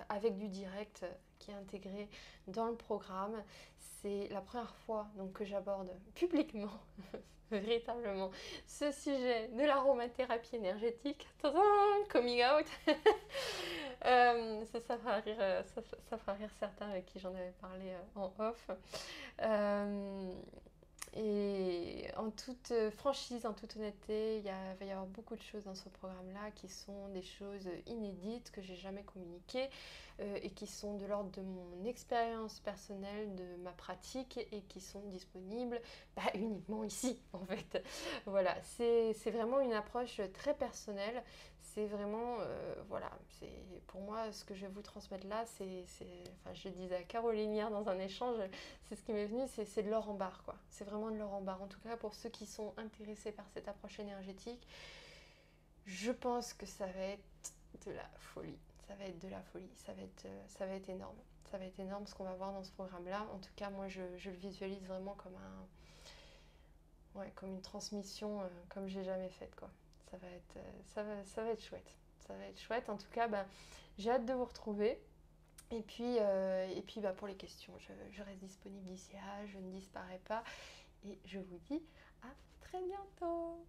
avec du direct qui est intégré dans le programme. C'est la première fois donc, que j'aborde publiquement, véritablement, ce sujet de l'aromathérapie énergétique. Tadam, coming out. Ça fera rire, ça fera rire certains avec qui j'en avais parlé en off. Et en toute franchise, en toute honnêteté, va y avoir beaucoup de choses dans ce programme-là qui sont des choses inédites que j'ai jamais communiquées et qui sont de l'ordre de mon expérience personnelle, de ma pratique et qui sont disponibles uniquement ici en fait. Voilà, c'est vraiment une approche très personnelle. C'est vraiment, voilà, pour moi ce que je vais vous transmettre là, enfin je le disais à Caroline hier dans un échange, c'est ce qui m'est venu, c'est de l'or en barre quoi. C'est vraiment de l'or en barre. En tout cas pour ceux qui sont intéressés par cette approche énergétique, je pense que ça va être de la folie. Ça va être de la folie. Ça va être énorme. Ça va être énorme ce qu'on va voir dans ce programme-là. En tout cas, moi, je le visualise vraiment comme une transmission comme j'ai jamais faite quoi. Ça va être chouette. Ça va être chouette. En tout cas, j'ai hâte de vous retrouver. Et puis pour les questions, je reste disponible d'ici là, je ne disparais pas. Et je vous dis à très bientôt.